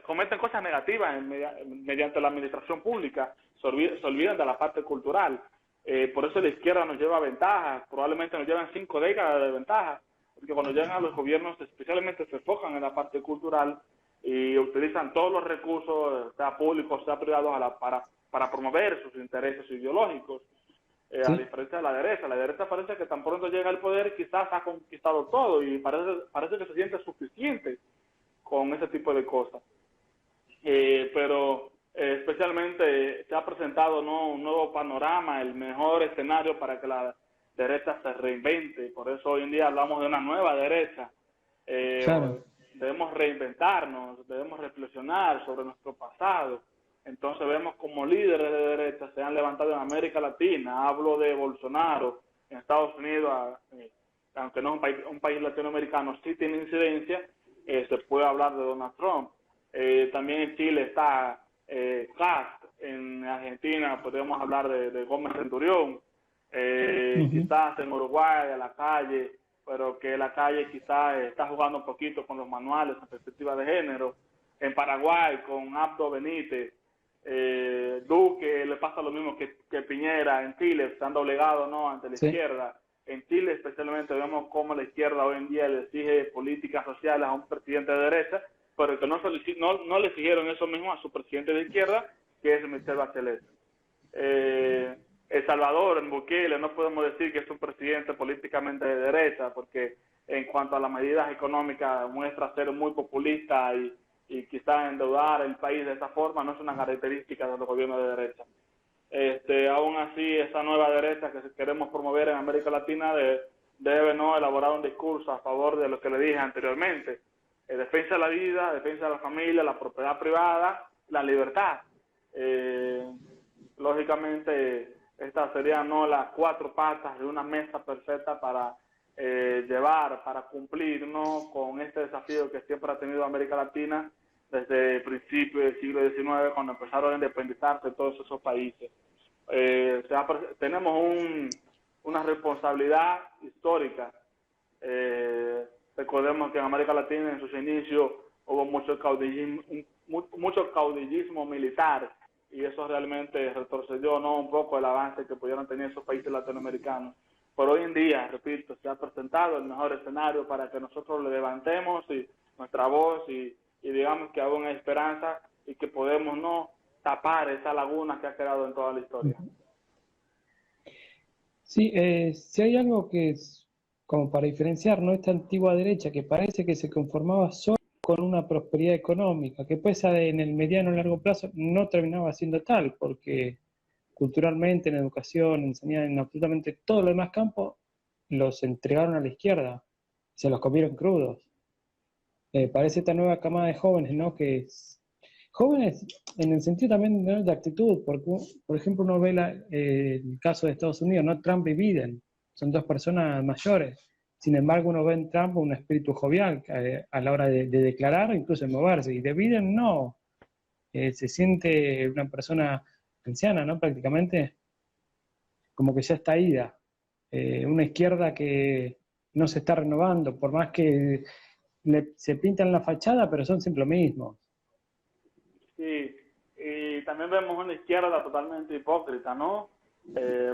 cometen cosas negativas mediante la administración pública, se olvidan de la parte cultural. Por eso la izquierda nos lleva ventajas, probablemente nos llevan 5 décadas de ventaja, porque cuando llegan a los gobiernos especialmente se enfocan en la parte cultural y utilizan todos los recursos, sea públicos, sea privados, para promover sus intereses ideológicos. A Sí. diferencia de la derecha parece que tan pronto llega al poder quizás ha conquistado todo y parece que se siente suficiente con ese tipo de cosas. Pero especialmente se ha presentado, ¿no?, un nuevo panorama, el mejor escenario para que la derecha se reinvente. Por eso hoy en día hablamos de una nueva derecha. Claro. Debemos reinventarnos, debemos reflexionar sobre nuestro pasado. Entonces vemos como líderes de derecha se han levantado en América Latina. Hablo de Bolsonaro en Estados Unidos, aunque no es un país latinoamericano, sí tiene incidencia. Se puede hablar de Donald Trump. También en Chile está Kast. En Argentina podemos hablar de Gómez Centurión. Quizás en Uruguay, a la calle, pero que la calle quizás está jugando un poquito con los manuales en perspectiva de género. En Paraguay con Abdo Benítez. Duque le pasa lo mismo que Piñera. En Chile están doblegados, ¿no?, ante la izquierda. En Chile especialmente vemos cómo la izquierda hoy en día le exige políticas sociales a un presidente de derecha, pero que no le exigieron eso mismo a su presidente de izquierda, que es Michelle Bachelet. El Salvador, en Bukele, no podemos decir que es un presidente políticamente de derecha, porque en cuanto a las medidas económicas muestra ser muy populista y quizás endeudar el país de esa forma no es una característica de los gobiernos de derecha. Aún así, esa nueva derecha que queremos promover en América Latina debe no elaborar un discurso a favor de lo que le dije anteriormente. Defensa de la vida, defensa de la familia, la propiedad privada, la libertad. Lógicamente, estas serían no las 4 patas de una mesa perfecta para para cumplir ¿no? con este desafío que siempre ha tenido América Latina desde el principio del siglo XIX, cuando empezaron a independizarse todos esos países. Tenemos una responsabilidad histórica. Recordemos que en América Latina en sus inicios hubo mucho caudillismo militar, y eso realmente retrocedió ¿no? un poco el avance que pudieron tener esos países latinoamericanos. Pero hoy en día, repito, se ha presentado el mejor escenario para que nosotros le levantemos nuestra voz y digamos que aún hay esperanza y que podemos no tapar esa laguna que ha quedado en toda la historia. Sí, si hay algo que es como para diferenciar, ¿no? Esta antigua derecha que parece que se conformaba solo con una prosperidad económica, que pues en el mediano y largo plazo no terminaba siendo tal, porque culturalmente, en educación, en absolutamente todos los demás campos, los entregaron a la izquierda, se los comieron crudos. Parece esta nueva camada de jóvenes, ¿no? Jóvenes en el sentido también, ¿no? de actitud, porque, por ejemplo, uno ve el caso de Estados Unidos, ¿no? Trump y Biden, son 2 personas mayores. Sin embargo, uno ve en Trump un espíritu jovial a la hora de declarar, incluso de moverse, y de Biden no. Se siente una persona anciana, ¿no? Prácticamente como que ya está ida. Una izquierda que no se está renovando, por más que se pintan la fachada, pero son siempre lo mismo. Sí, y también vemos una izquierda totalmente hipócrita, ¿no?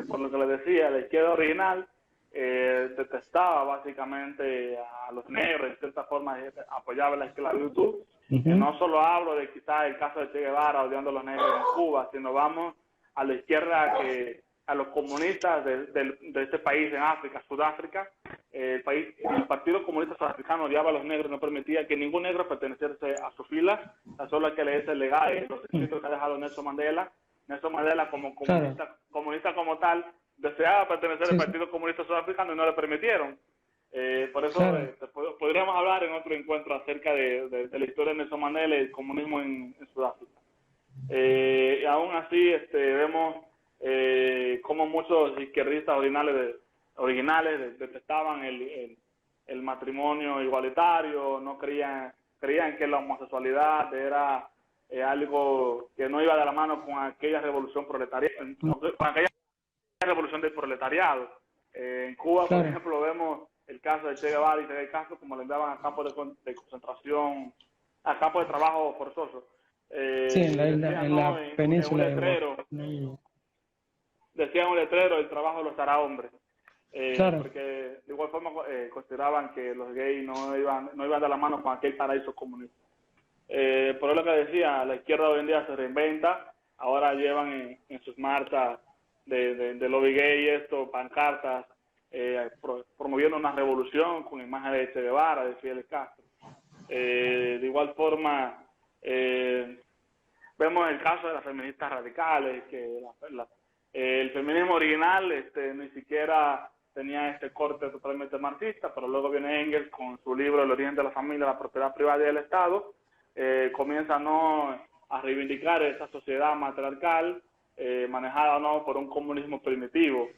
Por lo que les decía, la izquierda original detestaba básicamente a los negros, de cierta forma apoyaba la esclavitud. No solo hablo de quizás el caso de Che Guevara odiando a los negros en Cuba, sino vamos a la izquierda, a los comunistas de este país en África, Sudáfrica. El Partido Comunista Sudafricano odiaba a los negros, no permitía que ningún negro perteneciese a su fila, tan solo hay que leerse el legado, los escritos que ha dejado Nelson Mandela. Nelson Mandela como comunista como tal, deseaba pertenecer al Partido Comunista Sudafricano y no le permitieron. Por eso podríamos hablar en otro encuentro acerca de la historia de Nelson Mandela y el comunismo en Sudáfrica. Y aún así vemos como muchos izquierdistas originales detestaban el matrimonio igualitario, no creían que la homosexualidad era algo que no iba de la mano con aquella revolución proletaria, con aquella revolución del proletariado. En Cuba, por ejemplo, vemos el caso de Che Guevara y Fidel Castro, como le enviaban a campos de concentración, a campos de trabajo forzoso. Sí, en la península decían un letrero, el trabajo lo hará hombre. Porque de igual forma consideraban que los gays no iban de la mano con aquel paraíso comunista. Por lo que decía, la izquierda hoy en día se reinventa, ahora llevan en sus marchas de lobby gay pancartas, promoviendo una revolución con imágenes de Che Guevara, de Fidel Castro. De igual forma, vemos el caso de las feministas radicales, que el feminismo original ni siquiera tenía este corte totalmente marxista, pero luego viene Engels con su libro El origen de la familia, la propiedad privada y el Estado, comienza a reivindicar esa sociedad matriarcal manejada por un comunismo primitivo.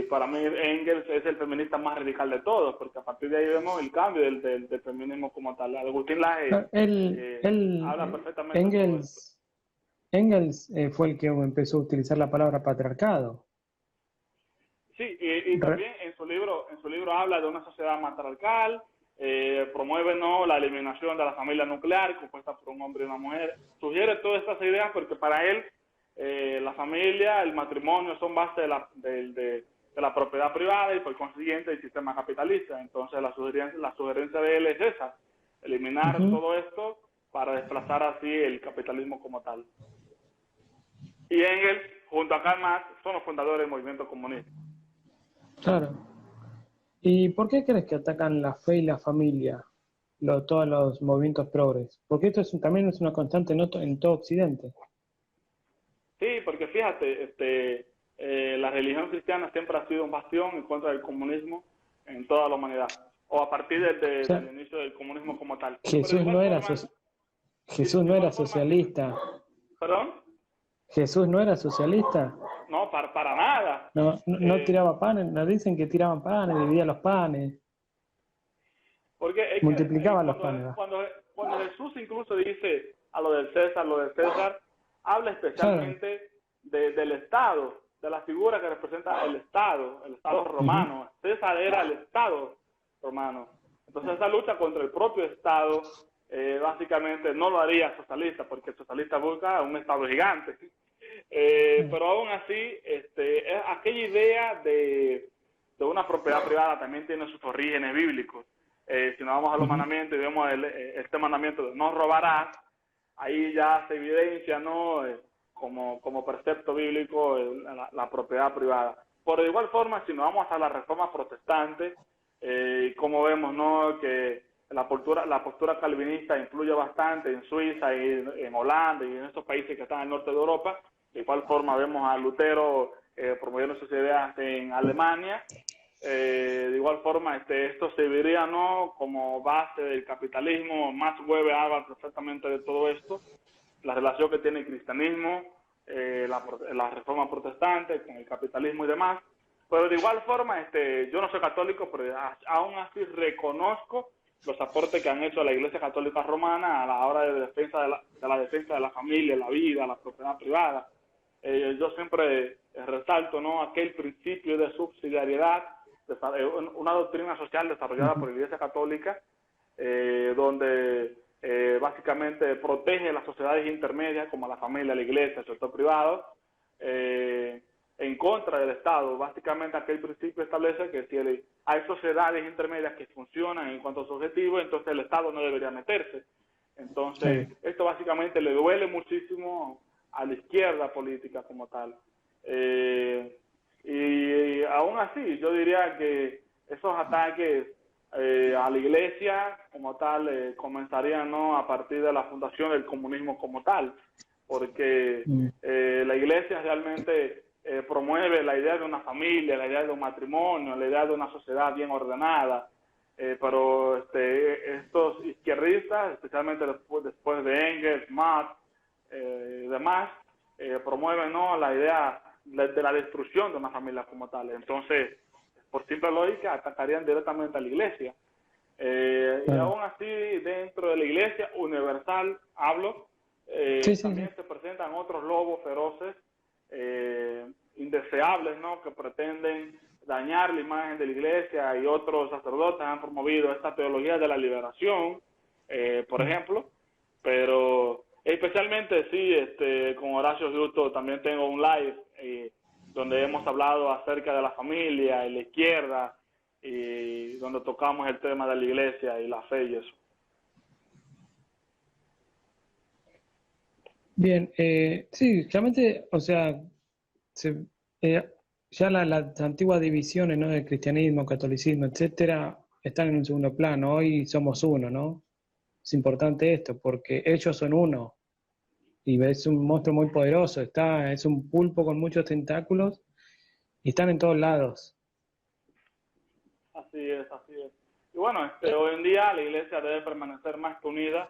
Para mí Engels es el feminista más radical de todos, porque a partir de ahí vemos el cambio del feminismo como tal. Agustín Laje habla perfectamente de esto. Engels fue el que empezó a utilizar la palabra patriarcado. Sí, y también en su libro habla de una sociedad matriarcal, promueve la eliminación de la familia nuclear compuesta por un hombre y una mujer. Sugiere todas estas ideas porque para él la familia, el matrimonio son base de la propiedad privada y por consiguiente el sistema capitalista. Entonces la sugerencia de él es esa, eliminar todo esto para desplazar así el capitalismo como tal. Y Engels, junto a Karl Marx, son los fundadores del movimiento comunista. Claro. ¿Y por qué crees que atacan la fe y la familia, todos los movimientos progres? Porque esto también es una constante en todo Occidente. Sí, porque fíjate, la religión cristiana siempre ha sido un bastión en contra del comunismo en toda la humanidad, o a partir O del sea, inicio del comunismo como tal. Pero de Jesús igual no era, forma, Jesús de no era igual forma, socialista. perdón, Jesús no era socialista. no, para nada. No Eh, tiraba panes, nos dicen que tiraban panes, dividía los panes, Porque es que multiplicaba los panes. ¿Va? cuando Jesús incluso dice a lo del César, habla Claro. especialmente del Estado, de la figura que representa el Estado Ujú. romano. César era el Estado romano. Entonces esa lucha contra el propio Estado básicamente no lo haría socialista, porque el socialista busca un Estado gigante. Pero aún así, aquella idea de una propiedad privada también tiene sus orígenes bíblicos. Si nos vamos a los Ujú. mandamientos y vemos este mandamiento de no robarás, ahí ya se evidencia, ¿no? Como precepto bíblico la propiedad privada. Por igual forma, si nos vamos a la reforma protestante, como vemos, ¿no? Que la postura calvinista influye bastante en Suiza y en Holanda y en estos países que están al norte de Europa. De igual forma vemos a Lutero promoviendo sus ideas en Alemania. De igual forma, esto serviría, ¿no? Como base del capitalismo. Max Weber habla perfectamente de todo esto, la relación que tiene el cristianismo, la reforma protestante con el capitalismo y demás. Pero de igual forma, yo no soy católico, pero aún así reconozco los aportes que han hecho la Iglesia Católica Romana a la hora de la defensa de la familia, la vida, la propiedad privada. Yo siempre resalto, ¿no? Aquel principio de subsidiariedad, una doctrina social desarrollada Ujú. por la Iglesia Católica, donde básicamente protege las sociedades intermedias como la familia, la iglesia, el sector privado, en contra del Estado. Básicamente aquel principio establece que si hay sociedades intermedias que funcionan en cuanto a su objetivo, entonces el Estado no debería meterse. Entonces, Sí. esto básicamente le duele muchísimo a la izquierda política como tal. Y aún así, yo diría que esos ataques a la iglesia como tal comenzarían, ¿no? A partir de la fundación del comunismo como tal, porque Mm. la iglesia realmente promueve la idea de una familia, la idea de un matrimonio, la idea de una sociedad bien ordenada, pero estos izquierdistas, especialmente después de Engels, Marx y demás, promueven, ¿no? La idea de la destrucción de una familia como tal. Entonces, por simple lógica, atacarían directamente a la iglesia. Y Claro. aún así, dentro de la iglesia universal, hablo, Sí, sí, también sí. se presentan otros lobos feroces, indeseables, ¿no? Que pretenden dañar la imagen de la iglesia, y otros sacerdotes han promovido esta teología de la liberación, por Mm. ejemplo, pero especialmente sí, con Horacio Justo también tengo un live donde hemos hablado acerca de la familia y la izquierda, y donde tocamos el tema de la iglesia y la fe y eso. Bien, sí, realmente, o sea, se- eh, ya las antiguas divisiones, ¿no? Del cristianismo, catolicismo, etcétera, están en un segundo plano. Hoy somos uno, ¿no? Es importante esto, porque ellos son uno, y es un monstruo muy poderoso, es un pulpo con muchos tentáculos, y están en todos lados. Así es, así es. Y bueno, hoy en día la iglesia debe permanecer más que unida,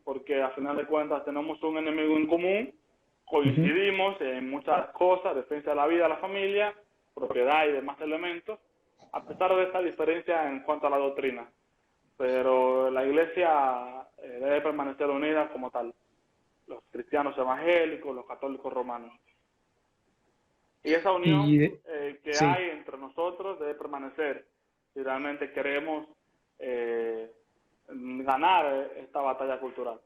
porque a final de cuentas tenemos un enemigo en común, Ujú. coincidimos en muchas cosas, defensa de la vida, la familia, propiedad y demás elementos, a pesar de esta diferencia en cuanto a la doctrina. Pero la iglesia debe permanecer unida como tal, los cristianos evangélicos, los católicos romanos. Y esa Y unión que sí, hay entre nosotros debe permanecer si realmente queremos eh, ganar esta batalla cultural.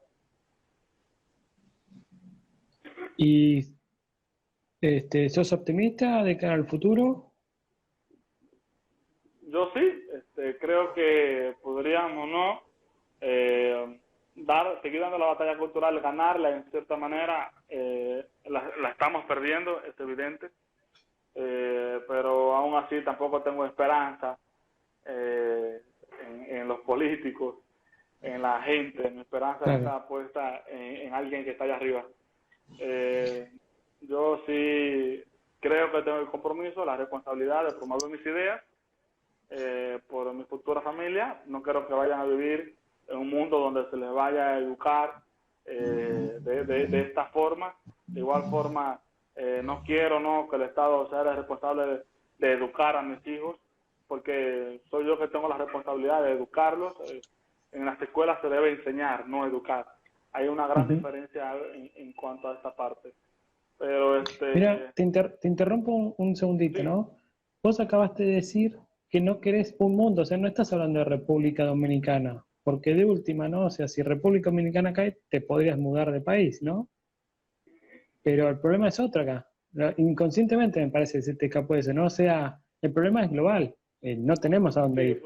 y ¿sos optimista de cara al futuro? Yo sí, creo que podríamos, ¿no? Seguir dando la batalla cultural, ganarla en cierta manera. La estamos perdiendo, es evidente. pero aún así tampoco tengo esperanza en los políticos, en la gente. Mi esperanza está puesta en alguien que está allá arriba. Yo sí creo que tengo el compromiso, la responsabilidad de promover mis ideas por mi futura familia. No quiero que vayan a vivir en un mundo donde se les vaya a educar de esta forma. De igual forma, no quiero que el Estado sea el responsable de educar a mis hijos, porque soy yo que tengo la responsabilidad de educarlos. En las escuelas se debe enseñar, no educar. Hay una gran diferencia en cuanto a esta parte. Pero Mira, te interrumpo un segundito, sí. ¿no? Vos acabaste de decir que no querés un mundo, o sea, no estás hablando de República Dominicana, porque de última, ¿no? O sea, si República Dominicana cae, te podrías mudar de país, ¿no? Pero el problema es otro acá. Inconscientemente me parece que se te escapó eso, ¿no? O sea, el problema es global. No tenemos a dónde ir.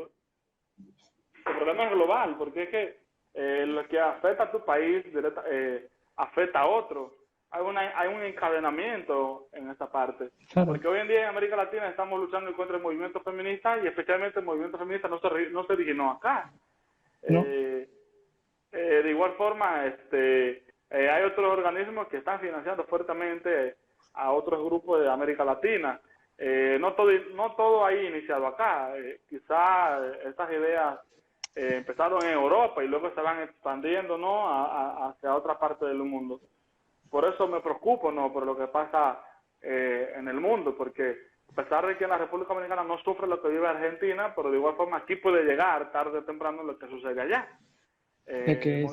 El problema es global, porque es que lo que afecta a tu país afecta a otro. Hay un encadenamiento en esa parte. Claro. Porque hoy en día en América Latina estamos luchando contra el movimiento feminista, y especialmente el movimiento feminista no se originó acá. ¿No? De igual forma, hay otros organismos que están financiando fuertemente a otros grupos de América Latina. No todo ahí iniciado acá. Quizá estas ideas empezaron en Europa y luego se van expandiendo, ¿no?, hacia otra parte del mundo. Por eso me preocupo, ¿no?, por lo que pasa en el mundo, porque a pesar de que en la República Dominicana no sufre lo que vive Argentina, pero de igual forma aquí puede llegar tarde o temprano lo que sucede allá. El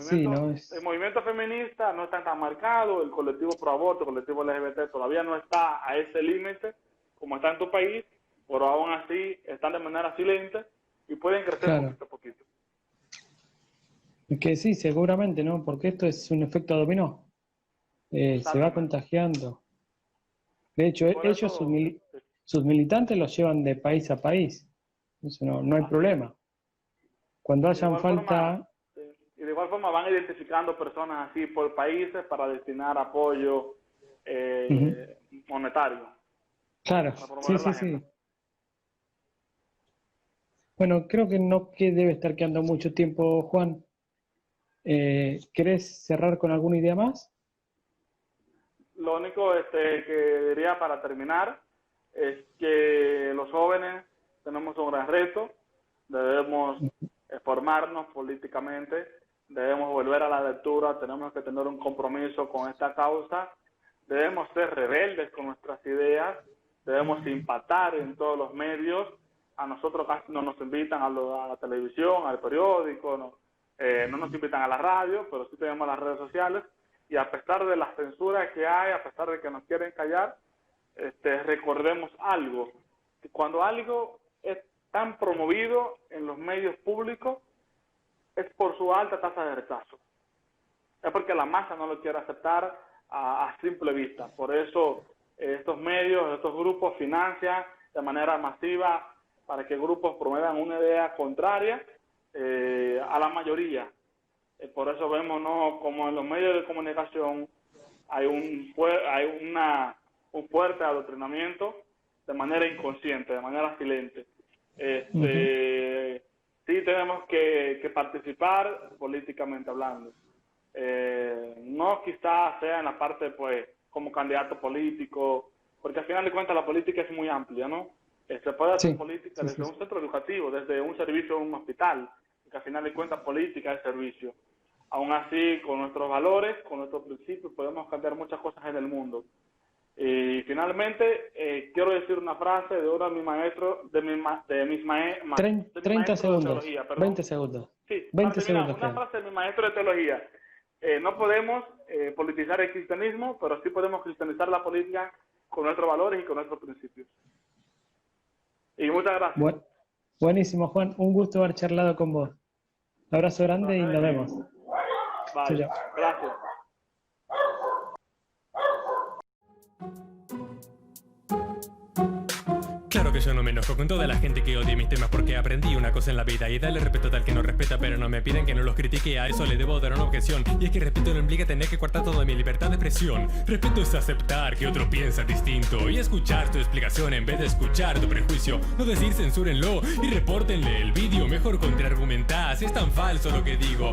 movimiento feminista no está tan marcado, el colectivo pro aborto, el colectivo LGBT todavía no está a ese límite como está en tu país, pero aún así están de manera silente y pueden crecer poquito a poquito. Que sí, seguramente, ¿no? Porque esto es un efecto dominó. Se va contagiando. De hecho, ellos, sus militantes los llevan de país a país. Eso no hay problema. Cuando hayan falta... Y de igual forma van identificando personas así por países para destinar apoyo monetario. Claro, sí. Bueno, creo que no debe estar quedando mucho tiempo, Juan. ¿Querés cerrar con alguna idea más? Lo único que diría para terminar es que los jóvenes tenemos un gran reto. Debemos formarnos políticamente, debemos volver a la lectura, tenemos que tener un compromiso con esta causa, debemos ser rebeldes con nuestras ideas, debemos impactar en todos los medios. A nosotros casi no nos invitan a la televisión, al periódico, no nos invitan a la radio, pero sí tenemos las redes sociales, y a pesar de las censuras que hay, a pesar de que nos quieren callar, recordemos algo, que cuando algo es tan promovido en los medios públicos es por su alta tasa de rechazo. Es porque la masa no lo quiere aceptar a simple vista. Por eso estos medios, estos grupos financian de manera masiva para que grupos promuevan una idea contraria a la mayoría. Por eso vemos, ¿no?, como en los medios de comunicación hay un fuerte adoctrinamiento de manera inconsciente, de manera silente. Sí tenemos que participar políticamente hablando. No quizás sea en la parte, pues, como candidato político, porque al final de cuentas la política es muy amplia, ¿no? Se puede hacer política desde un centro educativo, desde un servicio en un hospital, porque al final de cuentas política es servicio. Aún así, con nuestros valores, con nuestros principios, podemos cambiar muchas cosas en el mundo. Y finalmente, quiero decir una frase de uno de mis maestros, de mis maestros 30 segundos, de teología, 20 segundos. Sí, 20 segundos. Una frase de mi maestro de teología. No podemos politizar el cristianismo, pero sí podemos cristianizar la política con nuestros valores y con nuestros principios. Y muchas gracias. Buenísimo, Juan. Un gusto haber charlado con vos. Un abrazo grande y nos vemos. Vale, gracias. Claro que yo no me enojo con toda la gente que odia mis temas, porque aprendí una cosa en la vida: y darle respeto tal que no respeta. Pero no me piden que no los critique, a eso le debo dar una objeción. Y es que respeto no implica tener que cortar toda mi libertad de expresión. Respeto es aceptar que otro piensa distinto y escuchar tu explicación en vez de escuchar tu prejuicio. No decir censúrenlo y repórtenle el vídeo, mejor contraargumentar si es tan falso lo que digo.